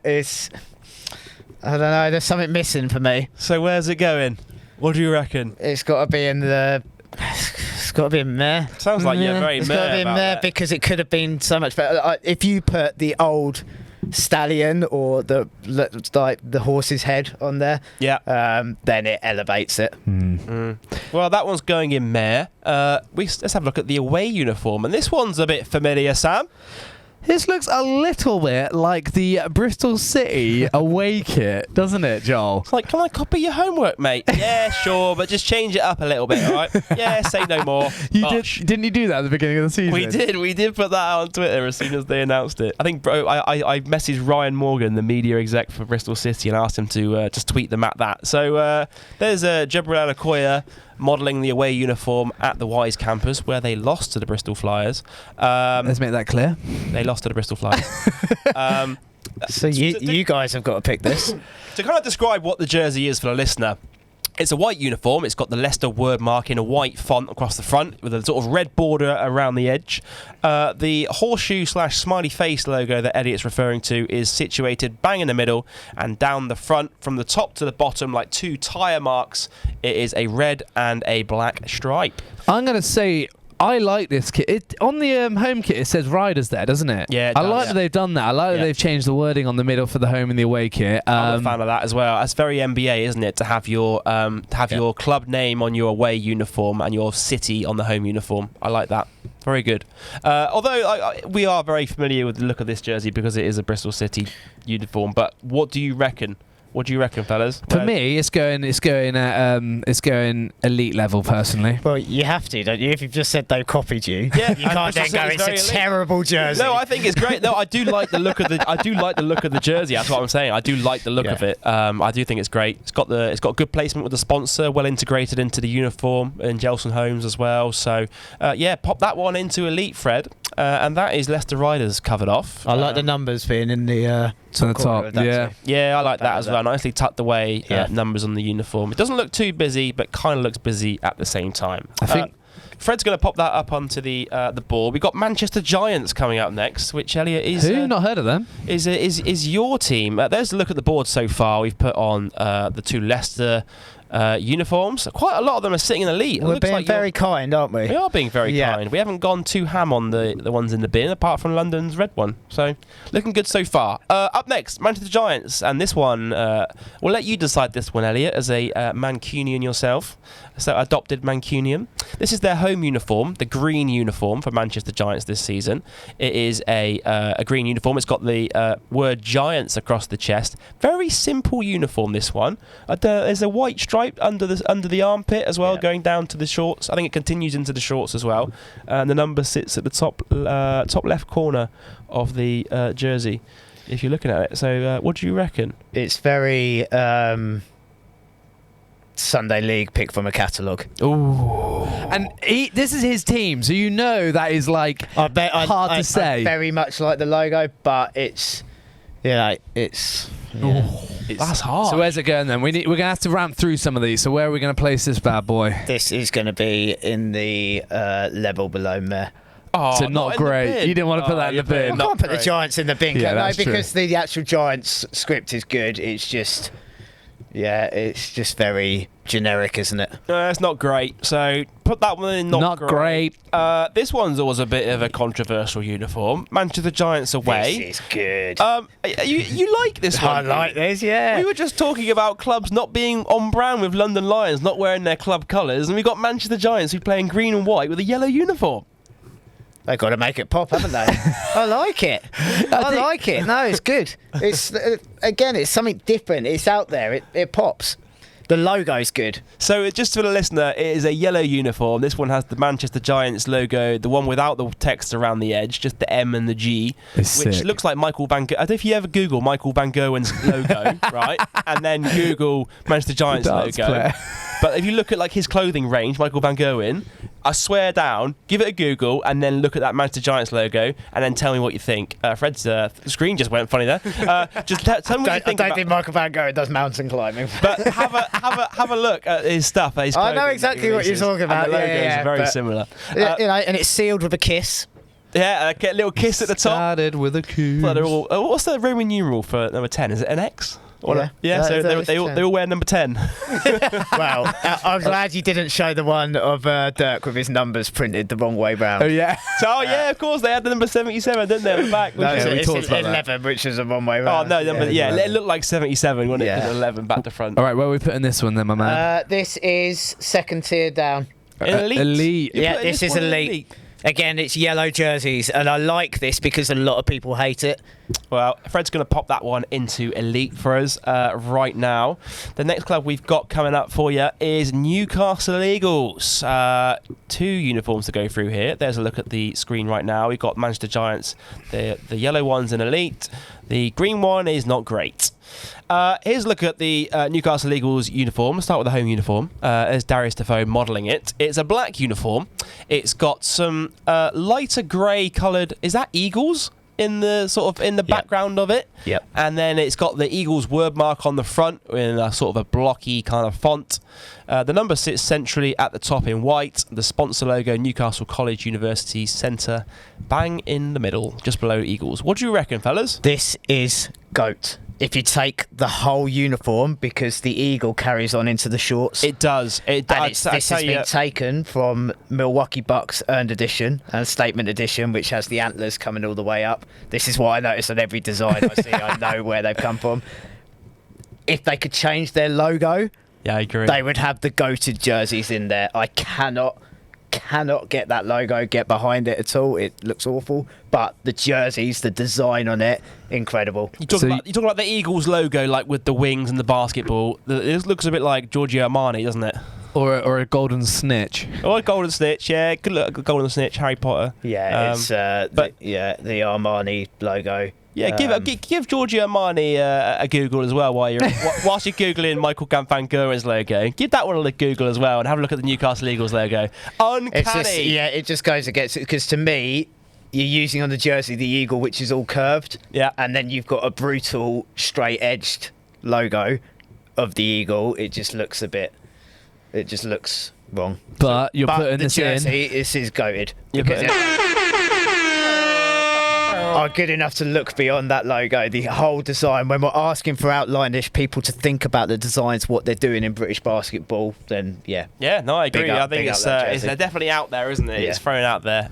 don't know. There's something missing for me. So where's it going? What do you reckon? It's got to be in the. It's got to be meh. Sounds like you're very It's meh got to be about meh that. because it could have been so much better. If you put the old stallion or the horse's head on there, then it elevates it. Well, that one's going in meh. Let's have a look at the away uniform, and this one's a bit familiar, Sam. This looks a little bit like the Bristol City away kit, doesn't it, Joel? It's like, can I copy your homework, mate? Yeah, sure, but just change it up a little bit, all right? Yeah, say no more. Didn't you do that at the beginning of the season? We did put that out on Twitter as soon as they announced it. I think, I messaged Ryan Morgan, the media exec for Bristol City, and asked him to just tweet them at that. So there's Jabril Alakoya modelling the away uniform at the Wise campus, where they lost to the Bristol Flyers. Let's make that clear. They lost to the Bristol Flyers. So you guys have got to pick this. To kind of describe what the jersey is for the listener, it's a white uniform. It's got the Leicester word mark in a white font across the front with a sort of red border around the edge. The horseshoe/smiley face logo that Elliot's referring to is situated bang in the middle, and down the front from the top to the bottom, like two tyre marks, it is a red and a black stripe. I'm going to say I like this kit. On the home kit, it says Riders there, doesn't it? Yeah, it I does. like that they've done that. I like that they've changed the wording on the middle for the home and the away kit. I'm a fan of that as well. That's very NBA, isn't it? To have your your club name on your away uniform and your city on the home uniform. I like that. Very good. Although we are very familiar with the look of this jersey because it is a Bristol City uniform. But what do you reckon? What do you reckon, fellas? For me, it's going elite level personally. Well, you have to, don't you? If you've just said they copied you, Yeah, you can't then go. It's a elite. terrible jersey. No, I think it's great. No, I do like the look of the jersey. That's what I'm saying. I do like the look of it. I do think it's great. It's got good placement with the sponsor, well integrated into the uniform in Gelson Homes as well. So pop that one into elite, Fred. And that is Leicester Riders covered off. I like the numbers being in the top. Yeah, I like that as well. Nicely tucked away numbers on the uniform. It doesn't look too busy, but kind of looks busy at the same time. I think Fred's going to pop that up onto the board. We've got Manchester Giants coming up next, which Elliot is... Not heard of them. Is your team. There's a look at the board so far. We've put on the two Leicester uniforms. Quite a lot of them are sitting in elite. We're being very kind, aren't we? We are being very kind. We haven't gone too ham on the ones in the bin, apart from London's red one. So, looking good so far. Up next, Manchester Giants. And this one, we'll let you decide this one, Elliot, as a Mancunian yourself. So, adopted Mancunian. This is their home uniform, the green uniform for Manchester Giants this season. It is a green uniform. It's got the word Giants across the chest. Very simple uniform, this one. There's a white stripe under the armpit as well, going down to the shorts. I think it continues into the shorts as well. And the number sits at the top left corner of the jersey, if you're looking at it. So, what do you reckon? It's very Sunday League pick from a catalogue. Ooh. And this is his team, so you know that is hard to say. I very much like the logo, but it's... It's that's hard. So where's it going then? We're going to have to ramp through some of these. So where are we going to place this bad boy? This is going to be in the level below meh. So not great. You didn't want to put that in the bin. I can't put the Giants in the bin, because true. the actual Giants script is good. It's just... it's just very generic, isn't it? It's not great. So put that one in not great. This one's always a bit of a controversial uniform. Manchester Giants away. This is good. You like this one? I like this, yeah. We were just talking about clubs not being on brand with London Lions, not wearing their club colours, and we got Manchester Giants who play in green and white with a yellow uniform. They've got to make it pop, haven't they? I like it. I like it. No, it's good. It's again, it's something different. It's out there. It pops. The logo's good. So just for the listener, it is a yellow uniform. This one has the Manchester Giants logo, the one without the text around the edge, just the M and the G, which looks like Michael Van Gogh. I don't know if you ever Google Michael Van Gogh's logo, right? And then Google Manchester Giants logo. But if you look at his clothing range, Michael Van Gogh, I swear down, give it a Google and then look at that Manchester Giants logo and then tell me what you think. Fred's screen just went funny there. Just tell me what you think. I don't think Michael Van Gogh does mountain climbing. But have a look at his stuff. His I know exactly what you're talking about. And the logos are very similar. And it's sealed with a kiss. Yeah, a little kiss at the top. Started with a kiss. Well, what's the Roman numeral for number 10? Is it an X? Yeah, so they all wear number 10. Well, I'm glad you didn't show the one of Dirk with his numbers printed the wrong way round. Oh, yeah. Of course, they had the number 77, didn't they, at the back? No, it's 11, which is the wrong way round. Oh, no, it looked like 77, wasn't it? 11 back to front. All right, where are we putting this one then, my man? This is second tier down. Elite. Yeah, this is elite. Again, it's yellow jerseys, and I like this because a lot of people hate it. Well, Fred's going to pop that one into elite for us right now. The next club we've got coming up for you is Newcastle Eagles. 2 uniforms to go through here. There's a look at the screen right now. We've got Manchester Giants. The yellow one's in elite. The green one is not great. Here's a look at the Newcastle Eagles uniform. Let's start with the home uniform. There's Darius Defoe modelling it. It's a black uniform. It's got some lighter grey coloured. Is that Eagles in the background of it? Yep. And then it's got the Eagles word mark on the front in a sort of a blocky kind of font. The number sits centrally at the top in white. The sponsor logo, Newcastle College University Centre, bang in the middle, just below Eagles. What do you reckon, fellas? This is GOAT. If you take the whole uniform, because the eagle carries on into the shorts. It does. It does. And this has been taken from Milwaukee Bucks Earned Edition and Statement Edition, which has the antlers coming all the way up. This is what I notice on every design I see. I know where they've come from. If they could change their logo, yeah, I agree. They would have the goated jerseys in there. I cannot cannot get that logo, get behind it at all. It looks awful. But the jerseys, the design on it, incredible. You talk about the Eagles logo, like with the wings and the basketball. It looks a bit like Giorgio Armani, doesn't it? Or a golden snitch. Or a golden snitch, yeah. Good look, golden snitch, Harry Potter. Yeah, it's the Armani logo. Yeah, give Giorgio Armani a Google as well whilst you're Googling Michael Van logo. Give that one a Google as well and have a look at the Newcastle Eagles logo. Uncanny. It just goes against it, because to me, you're using on the jersey the eagle, which is all curved. Yeah. And then you've got a brutal, straight-edged logo of the eagle. It just looks wrong. But you're putting this in. This is goated. Are good enough to look beyond that logo, the whole design. When we're asking for outlandish people to think about the designs, what they're doing in British basketball, then yeah. Yeah, no, I agree. I think it's definitely out there, isn't it? Yeah. It's thrown out there.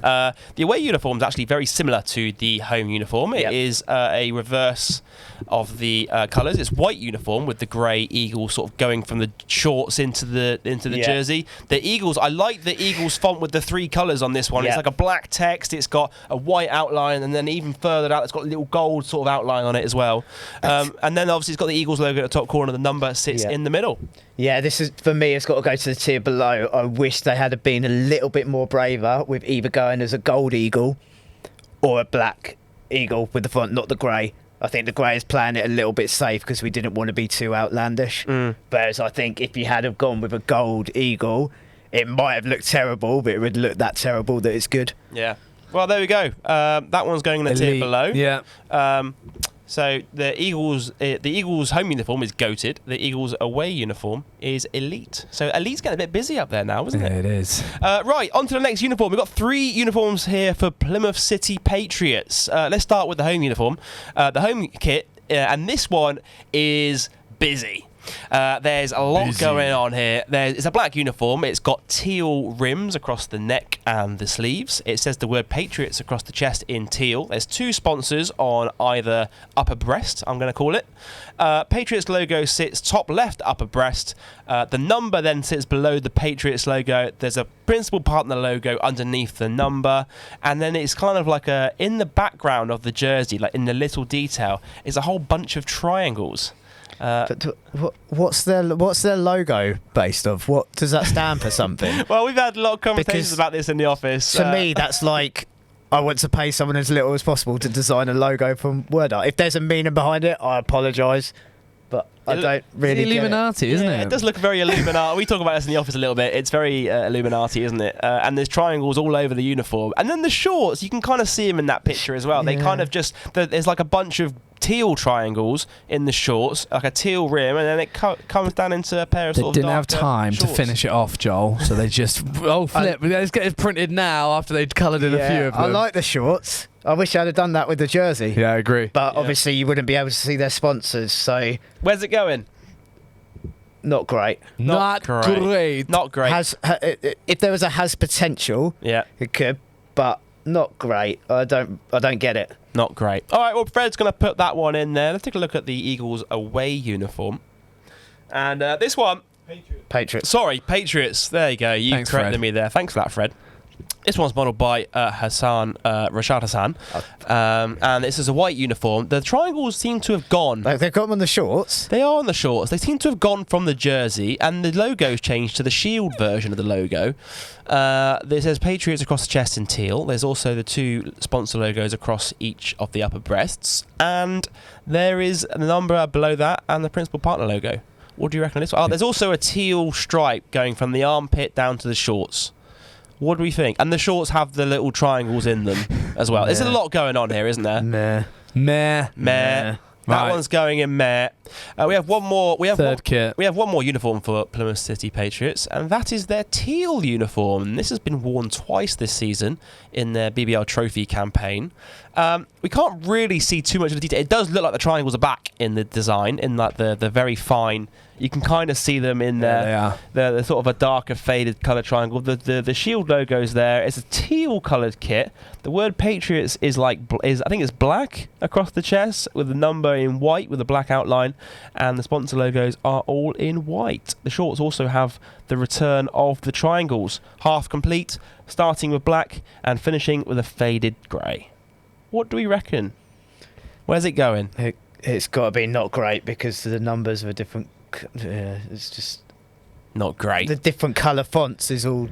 The away uniform is actually very similar to the home uniform. It is a reverse of the colours. It's white uniform with the grey eagle sort of going from the shorts into the jersey. The Eagles, I like the Eagles font with the 3 colours on this one. It's like a black text. It's got a white outline, and then even further out, it's got a little gold sort of outline on it as well. And then obviously it's got the Eagles logo at the top corner. The number sits in the middle. Yeah, this is, for me, it's got to go to the tier below. I wish they had been a little bit more braver with either going as a gold eagle or a black eagle with the font, not the grey. I think the grey is playing it a little bit safe because we didn't want to be too outlandish. Whereas I think if you had have gone with a gold eagle, it might have looked terrible, but it would look that terrible that it's good. Yeah. Well, there we go. That one's going in the tier below. Yeah. So the Eagles home uniform is goated. The Eagles away uniform is elite. So elite's getting a bit busy up there now, isn't it? Yeah, it is. Right, on to the next uniform. We've got 3 uniforms here for Plymouth City Patriots. Let's start with the home uniform. The home kit, and this one is busy. There's a lot going on here. It's a black uniform. It's got teal rims across the neck and the sleeves. It says the word Patriots across the chest in teal. There's 2 sponsors on either upper breast, I'm going to call it. Patriots logo sits top left upper breast. The number then sits below the Patriots logo. There's a principal partner logo underneath the number, and then it's kind of like in the background of the jersey, like in the little detail, is a whole bunch of triangles. What's their logo based off? What does that stand for? Something? Well, we've had a lot of conversations about this in the office. To me, that's like, I want to pay someone as little as possible to design a logo from word art. If there's a meaning behind it, I apologise, but I don't really get Illuminati, isn't it? It does look very Illuminati. We talk about this in the office a little bit. It's very Illuminati, isn't it? And there's triangles all over the uniform. And then the shorts, you can kind of see them in that picture as well. They kind of just, there's like a bunch of teal triangles in the shorts, like a teal rim, and then it comes down into a pair of sort of They didn't have time shorts. to finish it off, Joel, so they just flip. Let's get it printed now after they'd coloured in a few of them. I like the shorts. I wish I'd have done that with the jersey. Yeah, I agree. But obviously you wouldn't be able to see their sponsors, so Where's it going? not great. Not great. If there was a has potential, it could, but not great. I don't get it. Not great. All right, well, Fred's going to put that one in there. Let's take a look at the Eagles away uniform. And this one... Patriots. Sorry, Patriots. There you go. You corrected me there. Thanks for that, Fred. This one's modelled by Rashad Hassan. And this is a white uniform. The triangles seem to have gone. Like they've got them on the shorts? They are on the shorts. They seem to have gone from the jersey, and the logo's changed to the shield version of the logo. There says Patriots across the chest in teal. There's also the 2 sponsor logos across each of the upper breasts. And there is a number below that and the principal partner logo. What do you reckon of this one? Oh, there's also a teal stripe going from the armpit down to the shorts. What do we think? And the shorts have the little triangles in them as well. There's a lot going on here, isn't there? Meh. That one's going in meh. We have one more. Third kit. We have one more uniform for Plymouth City Patriots, and that is their teal uniform. This has been worn twice this season in their BBL Trophy campaign. We can't really see too much of the detail. It does look like the triangles are back in the design, in like the very fine You can kind of see them in there. Yeah, They're sort of a darker faded colour triangle. The Shield logo's there. It's a teal coloured kit. The word Patriots is I think it's black across the chest with the number in white with a black outline, and the sponsor logos are all in white. The shorts also have the return of the triangles, half complete, starting with black and finishing with a faded grey. What do we reckon? Where's it going? It's got to be not great because the numbers are different. It's just not great. The different colour fonts is all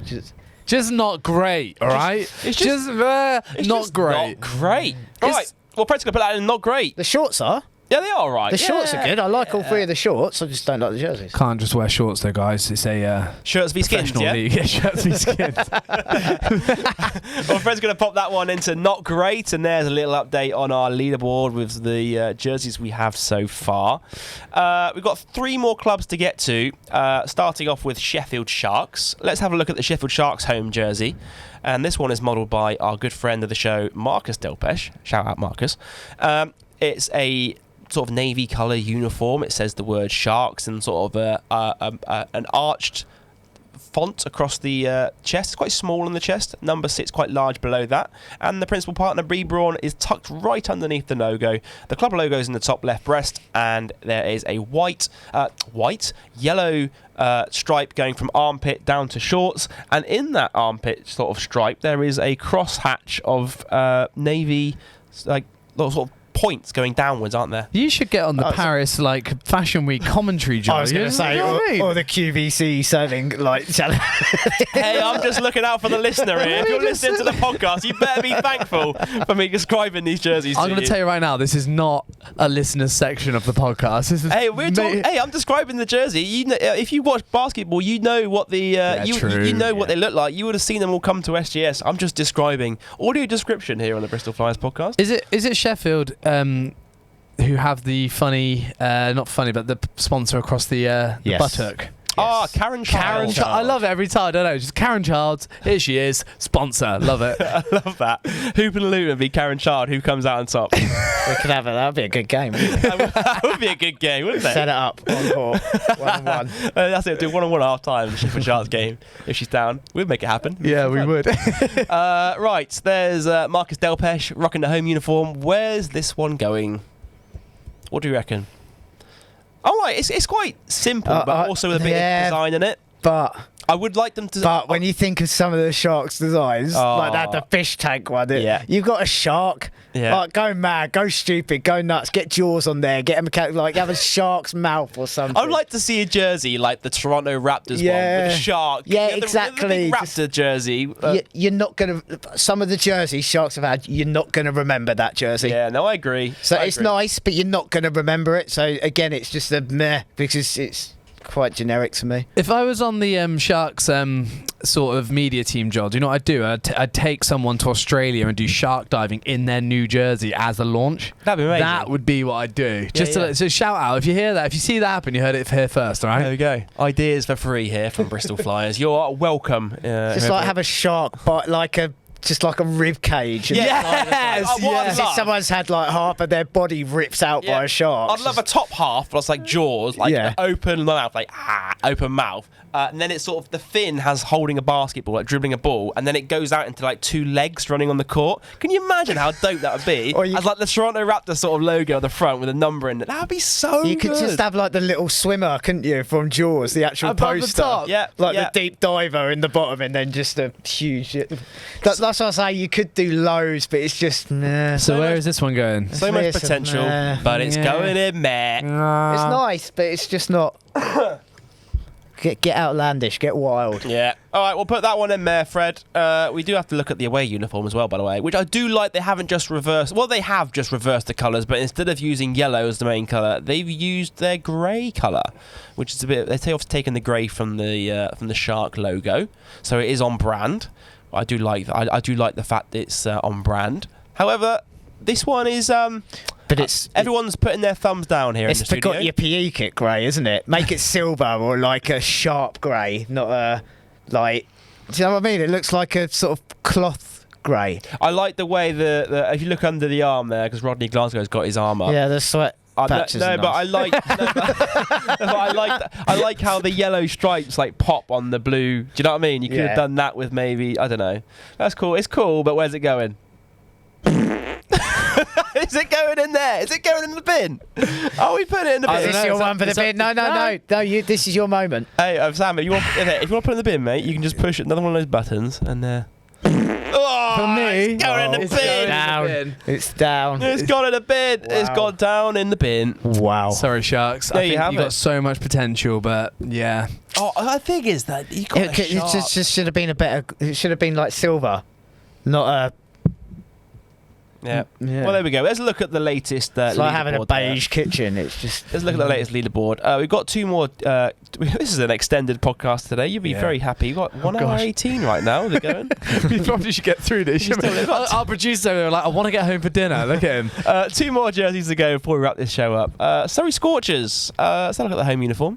just not great. All right, it's just not great. Not great. All right. Well, Fred's gonna put that in. Not great. The shorts are. Yeah, they are all right. The shorts are good. I like all three of the shorts. I just don't like the jerseys. Can't just wear shorts though, guys. It's a shirts v skins. Yeah, shirts v skins. Well, Fred's going to pop that one into not great, and there's a little update on our leaderboard with the jerseys we have so far. We've got 3 more clubs to get to, starting off with Sheffield Sharks. Let's have a look at the Sheffield Sharks home jersey. And this one is modelled by our good friend of the show, Marcus Delpesh. Shout out, Marcus. It's a sort of navy colour uniform. It says the word Sharks and sort of an arched font across the chest. It's quite small on the chest. Number sits quite large below that. And the principal partner, Brie Braun, is tucked right underneath the logo. The club logo is in the top left breast, and there is a yellow stripe going from armpit down to shorts. And in that armpit sort of stripe, there is a cross hatch of navy, like sort of points going downwards, aren't there? You should get on the Paris Fashion Week commentary, Joe. I was going to say, or the QVC selling challenge. Hey, I'm just looking out for the listener here. If you're listening to the podcast, you better be thankful for me describing these jerseys. I'm going to tell you right now, this is not a listener section of the podcast. This is hey, I'm describing the jersey. You know, if you watch basketball, you know what the what they look like. You would have seen them all come to SGS. I'm just describing audio description here on the Bristol Flyers podcast. Is it Sheffield? Who have the funny, not funny, but the sponsor across the buttock. Yes. Karen Childs. I love it every time. I don't know. Just Karen Childs. Here she is. Sponsor. Love it. I love that. Hoopin'N'Lootin be Karen Child. Who comes out on top? We could have it. That would be a good game. That would be a good game, wouldn't it? Set it up. 1-1. 1-1. That's it. Do 1-1 half time. The Sheffield Sharks game. If she's down, we'd make it happen. Yeah, we would. Right. There's Marcus Delpesh rocking the home uniform. Where's this one going? What do you reckon? Oh, right, it's quite simple, but also with a bit of design in it. But I would like them to. But when you think of some of the Sharks' designs, like that, the fish tank one, you've got a shark. Yeah. Like, go mad, go stupid, go nuts, get jaws on there, get them have a shark's mouth or something. I'd like to see a jersey like the Toronto Raptors one with a shark. Yeah, exactly. The big Raptor jersey. You're not going to. Some of the jerseys Sharks have had, you're not going to remember that jersey. Yeah, no, I agree. So it's nice, but you're not going to remember it. So again, it's just a meh because it's quite generic to me. If I was on the Sharks sort of media team, Joel, do you know what I'd do? I'd take someone to Australia and do shark diving in their new jersey as a launch. That'd be amazing. That would be what I'd do. So shout out if you hear that, if you see that happen, you heard it here first. All right. There we go. Ideas for free here from Bristol Flyers. You're welcome. Just like have a shark, but just like a rib cage. Yes. Someone's had half of their body ripped out by a shark. I'd love a top half that's like jaws, open mouth, open mouth. And then it's sort of the fin has holding a basketball, like dribbling a ball, and then it goes out into 2 legs running on the court. Can you imagine how dope that would be? As the Toronto Raptors sort of logo on the front with a number in it. That would be so good. You could just have the little swimmer, couldn't you, from Jaws, the actual above poster. The top. Yeah. The deep diver in the bottom, and then just a huge. That's what I say. You could do loads, but it's just meh. So where is this one going? So much potential, but it's going in meh. It's nice, but it's just not. Get outlandish, get wild. Yeah. All right, we'll put that one in there, Fred. We do have to look at the away uniform as well, by the way, which I do like. They haven't just reversed. Well, they have just reversed the colours, but instead of using yellow as the main colour, they've used their grey colour, which is a bit. They've taken the grey from the Shark logo, so it is on brand. I do like the fact that it's on brand. However, this one is. But everyone's putting their thumbs down here in the studio. It's got your PE kit grey, isn't it? Make it silver or a sharp grey, not a do you know what I mean? It looks like a sort of cloth grey. I like the way if you look under the arm there, because Rodney Glasgow's got his arm up. Yeah, the sweat. patches. No, are but nice. I like how the yellow stripes like pop on the blue. Do you know what I mean? You could have done that with maybe, I don't know. That's cool. It's cool, but where's it going? Is it going in there? Is it going in the bin? Are we putting it in the bin? Is this your one for the bin? No. This is your moment. Hey, Sam, if you want to put it in the bin, mate, you can just push another one of those buttons and there. Oh, For me, it's going in the bin. Down. It's down. It's gone in the bin. Wow. It's gone down in the bin. Wow. Sorry, Sharks. There I you think have you it. got so much potential, but yeah. Oh, the thing is that you got It just should have been a better. It should have been like silver, not a. Yeah. Yeah. Well, there we go. Let's look at the latest. It's like having a leaderboard there. beige kitchen. It's just. Let's look at the latest leaderboard. We've got 2 more. This is an extended podcast today. You'll be very happy. You've got 1 hour 18 right now. They're going. We probably should get through this. Our producer were like, I want to get home for dinner. Look at him. 2 more jerseys to go before we wrap this show up. Surrey Scorchers. Let's have a look at the home uniform.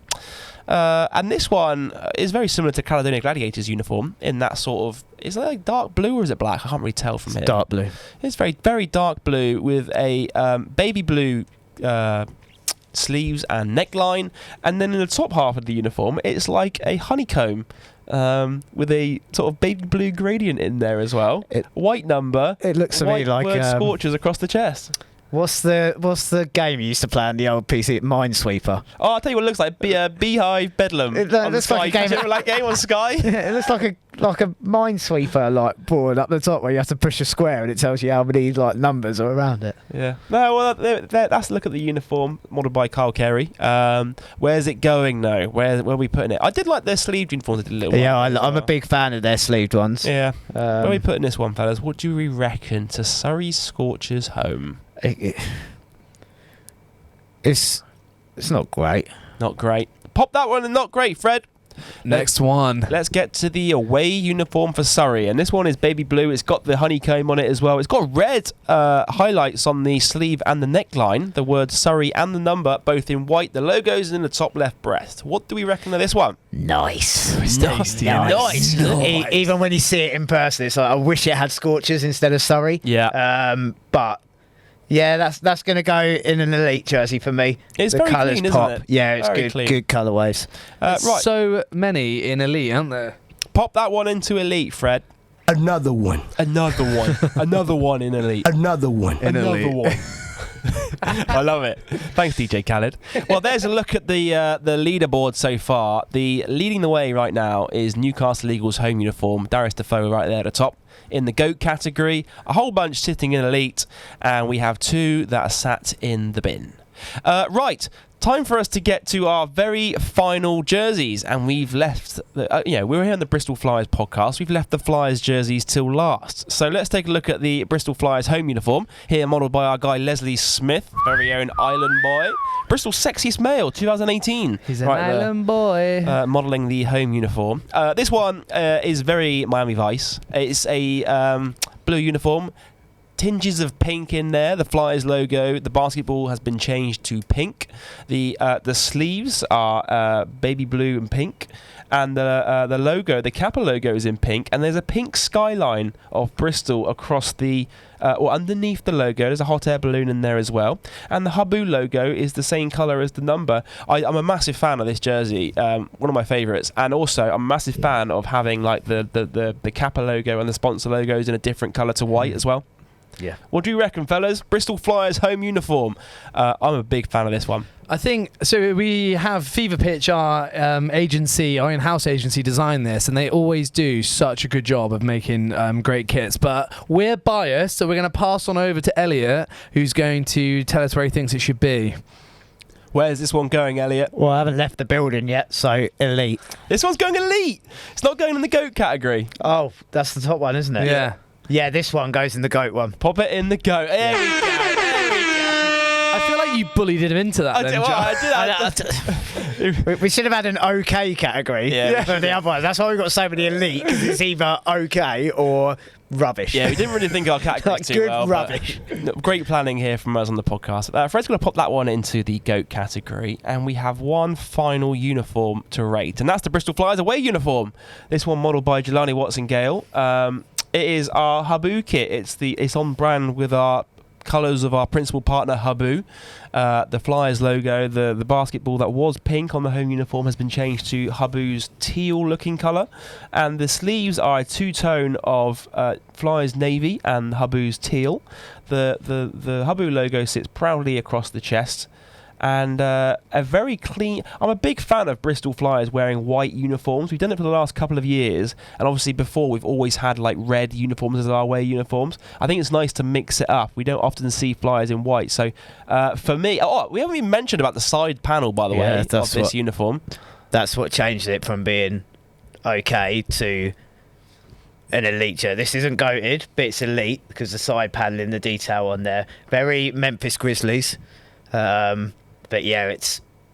And this one is very similar to Caledonia Gladiators uniform in that sort of. Is it like dark blue or is it black? I can't really tell from here. Dark blue. It's very, very dark blue with a baby blue sleeves and neckline, and then in the top half of the uniform, it's like a honeycomb with a sort of baby blue gradient in there as well. White number. It looks to me white like word Scorchers across the chest. What's the game you used to play on the old PC? Minesweeper. Oh, I'll tell you what it looks like. Beehive Bedlam. It on looks Sky. like a game. Do you remember that game on Sky? It looks like a Minesweeper like board up the top where you have to push a square and it tells you how many like numbers are around it. Yeah. No, well, that's a look at the uniform modelled by Kyle Carey. Where's it going though? Where are we putting it? I did like their sleeved uniforms. They did a little. Yeah, I'm a big fan of their sleeved ones. Yeah. Where are we putting this one, fellas? What do we reckon to Surrey Scorchers home? It's not great. Not great. Pop that one and not great, Fred. Next one. Let's get to the away uniform for Surrey, and this one is baby blue. It's got the honeycomb on it as well. It's got red highlights on the sleeve and the neckline, the word Surrey and the number both in white. The logo's in the top left breast. What do we reckon of this one? Nice. It's nasty. Nice. Even when you see it in person, it's like I wish it had Scorchers instead of Surrey. Yeah. But yeah, that's going to go in an elite jersey for me. It's the very colours clean, pop. isn't it? Yeah, it's Very good. clean. Good colourways. Right. So many in elite, aren't there? Pop that one into elite, Fred. Another one. Another one. Another one in elite. Another one. Another elite. one. I love it. Thanks, DJ Khaled. Well, there's a look at the leaderboard so far. The leading the way right now is Newcastle Eagles home uniform. Darius Defoe right there at the top in the GOAT category. A whole bunch sitting in elite, and we have 2 that are sat in the bin. Right. Time for us to get to our very final jerseys, and we've left. We're here on the Bristol Flyers podcast. We've left the Flyers jerseys till last. So let's take a look at the Bristol Flyers home uniform here, modelled by our guy Leslie Smith, very own Island boy, Bristol's sexiest male, 2018. He's an island boy. Modelling the home uniform. This one is very Miami Vice. It's a blue uniform. Tinges of pink in there. The Flyers logo, the basketball has been changed to pink. The sleeves are baby blue and pink, and the logo, the Kappa logo, is in pink. And there's a pink skyline of Bristol across the or underneath the logo. There's a hot air balloon in there as well. And the Habu logo is the same colour as the number. I'm a massive fan of this jersey. One of my favourites. And also, I'm a massive fan of having like the Kappa logo and the sponsor logos in a different colour to white as well. Yeah. What do you reckon, fellas? Bristol Flyers home uniform. I'm a big fan of this one. I think so. We have Fever Pitch, our agency, our in-house agency, design this, and they always do such a good job of making great kits. But we're biased, so we're going to pass on over to Elliot, who's going to tell us where he thinks it should be. Where's this one going, Elliot? Well, I haven't left the building yet, so elite. This one's going elite. It's not going in the GOAT category. Oh, that's the top one, isn't it? Yeah. Yeah, this one goes in the GOAT one. Pop it in the GOAT. There we go. I feel like you bullied him into that. We should have had an OK category for the other ones. That's why we've got so many elite, because it's either OK or rubbish. Yeah, we didn't really think our category too good well. Rubbish. Great planning here from us on the podcast. Fred's going to pop that one into the GOAT category, and we have one final uniform to rate, and that's the Bristol Flyers away uniform. This one modelled by Jelani Watson-Gale. It is our Habu kit. It's on brand with our colours of our principal partner, Habu. The Flyers logo, the basketball that was pink on the home uniform has been changed to Habu's teal-looking colour, and the sleeves are a two-tone of Flyers navy and Habu's teal. The Habu logo sits proudly across the chest. And a very clean... I'm a big fan of Bristol Flyers wearing white uniforms. We've done it for the last couple of years, and obviously before we've always had like red uniforms as our away uniforms. I think it's nice to mix it up. We don't often see Flyers in white, so for me... Oh, we haven't even mentioned about the side panel, by the way, of this uniform. That's what changed it from being okay to an elite jersey. This isn't goated, but it's elite because the side panelling, the detail on there, very Memphis Grizzlies. But yeah,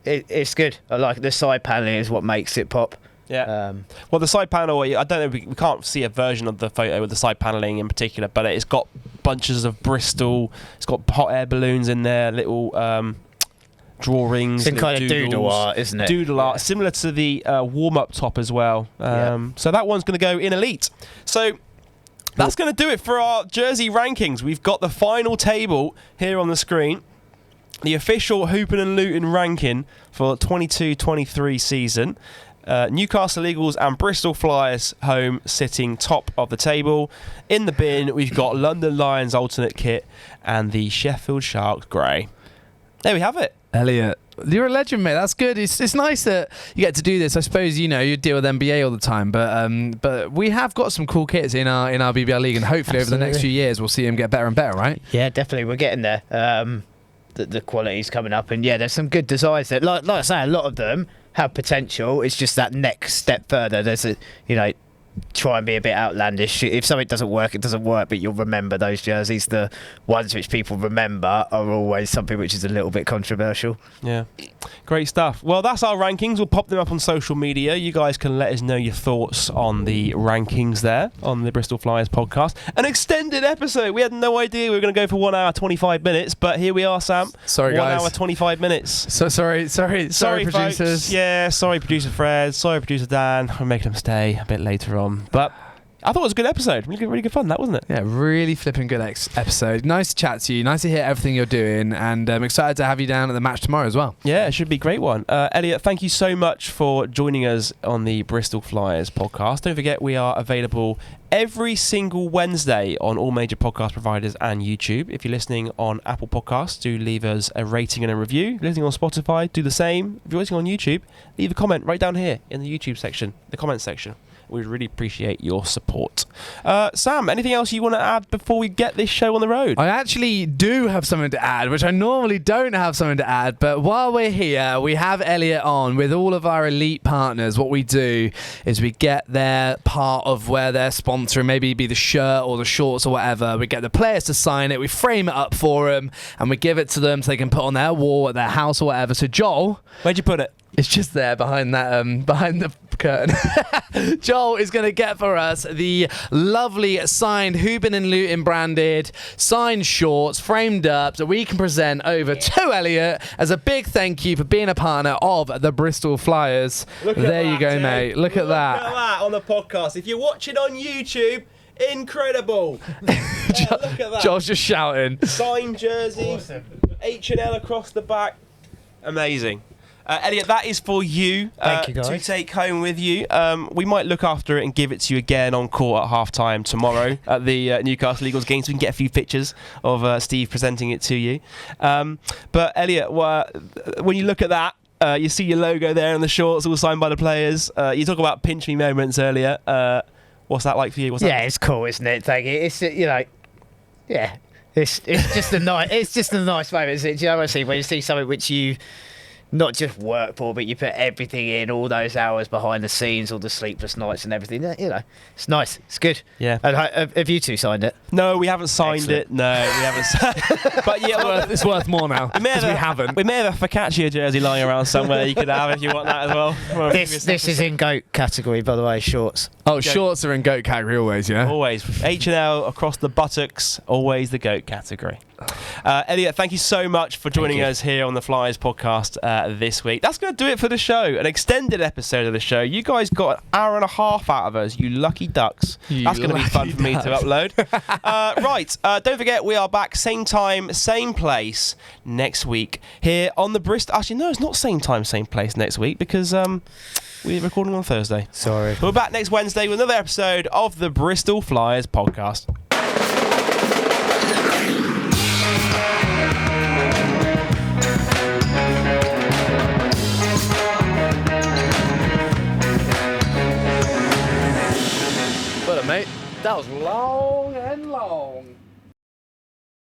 it's good. I like the side panelling is what makes it pop. Yeah. Well, the side panel, I don't know, we can't see a version of the photo with the side panelling in particular, but it's got bunches of Bristol. It's got hot air balloons in there, little drawings. It's kind of doodle art, isn't it? Doodle art, similar to the warm-up top as well. So that one's going to go in elite. So that's going to do it for our jersey rankings. We've got the final table here on the screen. The official Hoopin'N'Lootin ranking for 22-23 season. Newcastle Eagles and Bristol Flyers home sitting top of the table. In the bin, we've got London Lions alternate kit and the Sheffield Sharks grey. There we have it. Elliot, you're a legend, mate. That's good. It's nice that you get to do this. I suppose you deal with NBA all the time, but we have got some cool kits in our BBL league, and hopefully over the next few years we'll see them get better and better, right? Yeah, definitely. We're getting there. The quality's coming up, and yeah, there's some good designs there. Like I say, a lot of them have potential. It's just that next step further. There's try and be a bit outlandish. If something doesn't work, it doesn't work, but you'll remember those jerseys. The ones which people remember are always something which is a little bit controversial. Yeah, great stuff. Well, that's our rankings. We'll pop them up on social media. You guys can let us know your thoughts on the rankings there on the Bristol Flyers podcast. An extended episode. We had no idea we were going to go for 1 hour 25 minutes, but here we are, Sam. Sorry, guys. 1 hour 25 minutes. So sorry, producers. Folks. Yeah, sorry, producer Fred. Sorry, producer Dan. We're making them stay a bit later on. But I thought it was a good episode. Really good fun, that, wasn't it? Yeah, really flipping good episode. Nice to chat to you. Nice to hear everything you're doing. And I'm excited to have you down at the match tomorrow as well. Yeah, it should be a great one. Elliot, thank you so much for joining us on the Bristol Flyers podcast. Don't forget, we are available every single Wednesday on all major podcast providers and YouTube. If you're listening on Apple Podcasts, do leave us a rating and a review. If you're listening on Spotify, do the same. If you're listening on YouTube, leave a comment right down here in the YouTube section, the comments section. We'd really appreciate your support. Sam, anything else you want to add before we get this show on the road? I actually do have something to add, which I normally don't have something to add, but while we're here, we have Elliot on with all of our elite partners. What we do is we get their part of where they're sponsoring, maybe be the shirt or the shorts or whatever. We get the players to sign it, we frame it up for them, and we give it to them so they can put on their wall at their house or whatever. So Joel... Where'd you put it? It's just there behind that, behind the curtain. Joel is going to get for us the lovely signed Hoopin'N'Lootin branded signed shorts framed up so we can present over to Elliot as a big thank you for being a partner of the Bristol Flyers. There you go, mate. Look at that. Look at that on the podcast. If you're watching on YouTube, incredible. Look at that. Joel's just shouting. Signed jersey, awesome. H&L across the back. Amazing. Elliot, that is for you, Thank you guys. to take home with you. We might look after it and give it to you again on court at half-time tomorrow at the Newcastle Eagles game so we can get a few pictures of Steve presenting it to you. But Elliot, when you look at that, you see your logo there on the shorts, all signed by the players. You talk about pinch me moments earlier. What's that like for you? It's cool, isn't it? Thank you. It's yeah. It's just a nice moment, isn't it? Do you know what I see when you see something which you not just work for, but you put everything in, all those hours behind the scenes, all the sleepless nights and everything. It's nice. It's good. Yeah. And have you two signed it? No, we haven't signed it. No, we haven't. But yeah, it's worth more now. We haven't. We may have a Focaccia jersey lying around somewhere you could have if you want that as well. This is in GOAT category, by the way, shorts. Oh, shorts are in GOAT category always, yeah? Always. H&L across the buttocks, always the GOAT category. Elliot, thank you so much for joining us here on the Flyers podcast this week. That's going to do it for the show. An extended episode of the show. You guys got an hour and a half out of us, you lucky ducks. That's going to be fun for me to upload. Don't forget, we are back same time, same place next week here on the Bristol. Actually, no, it's not same time, same place next week because we're recording on Thursday. Sorry. We're back next Wednesday with another episode of the Bristol Flyers podcast. Well, mate, that was long and long.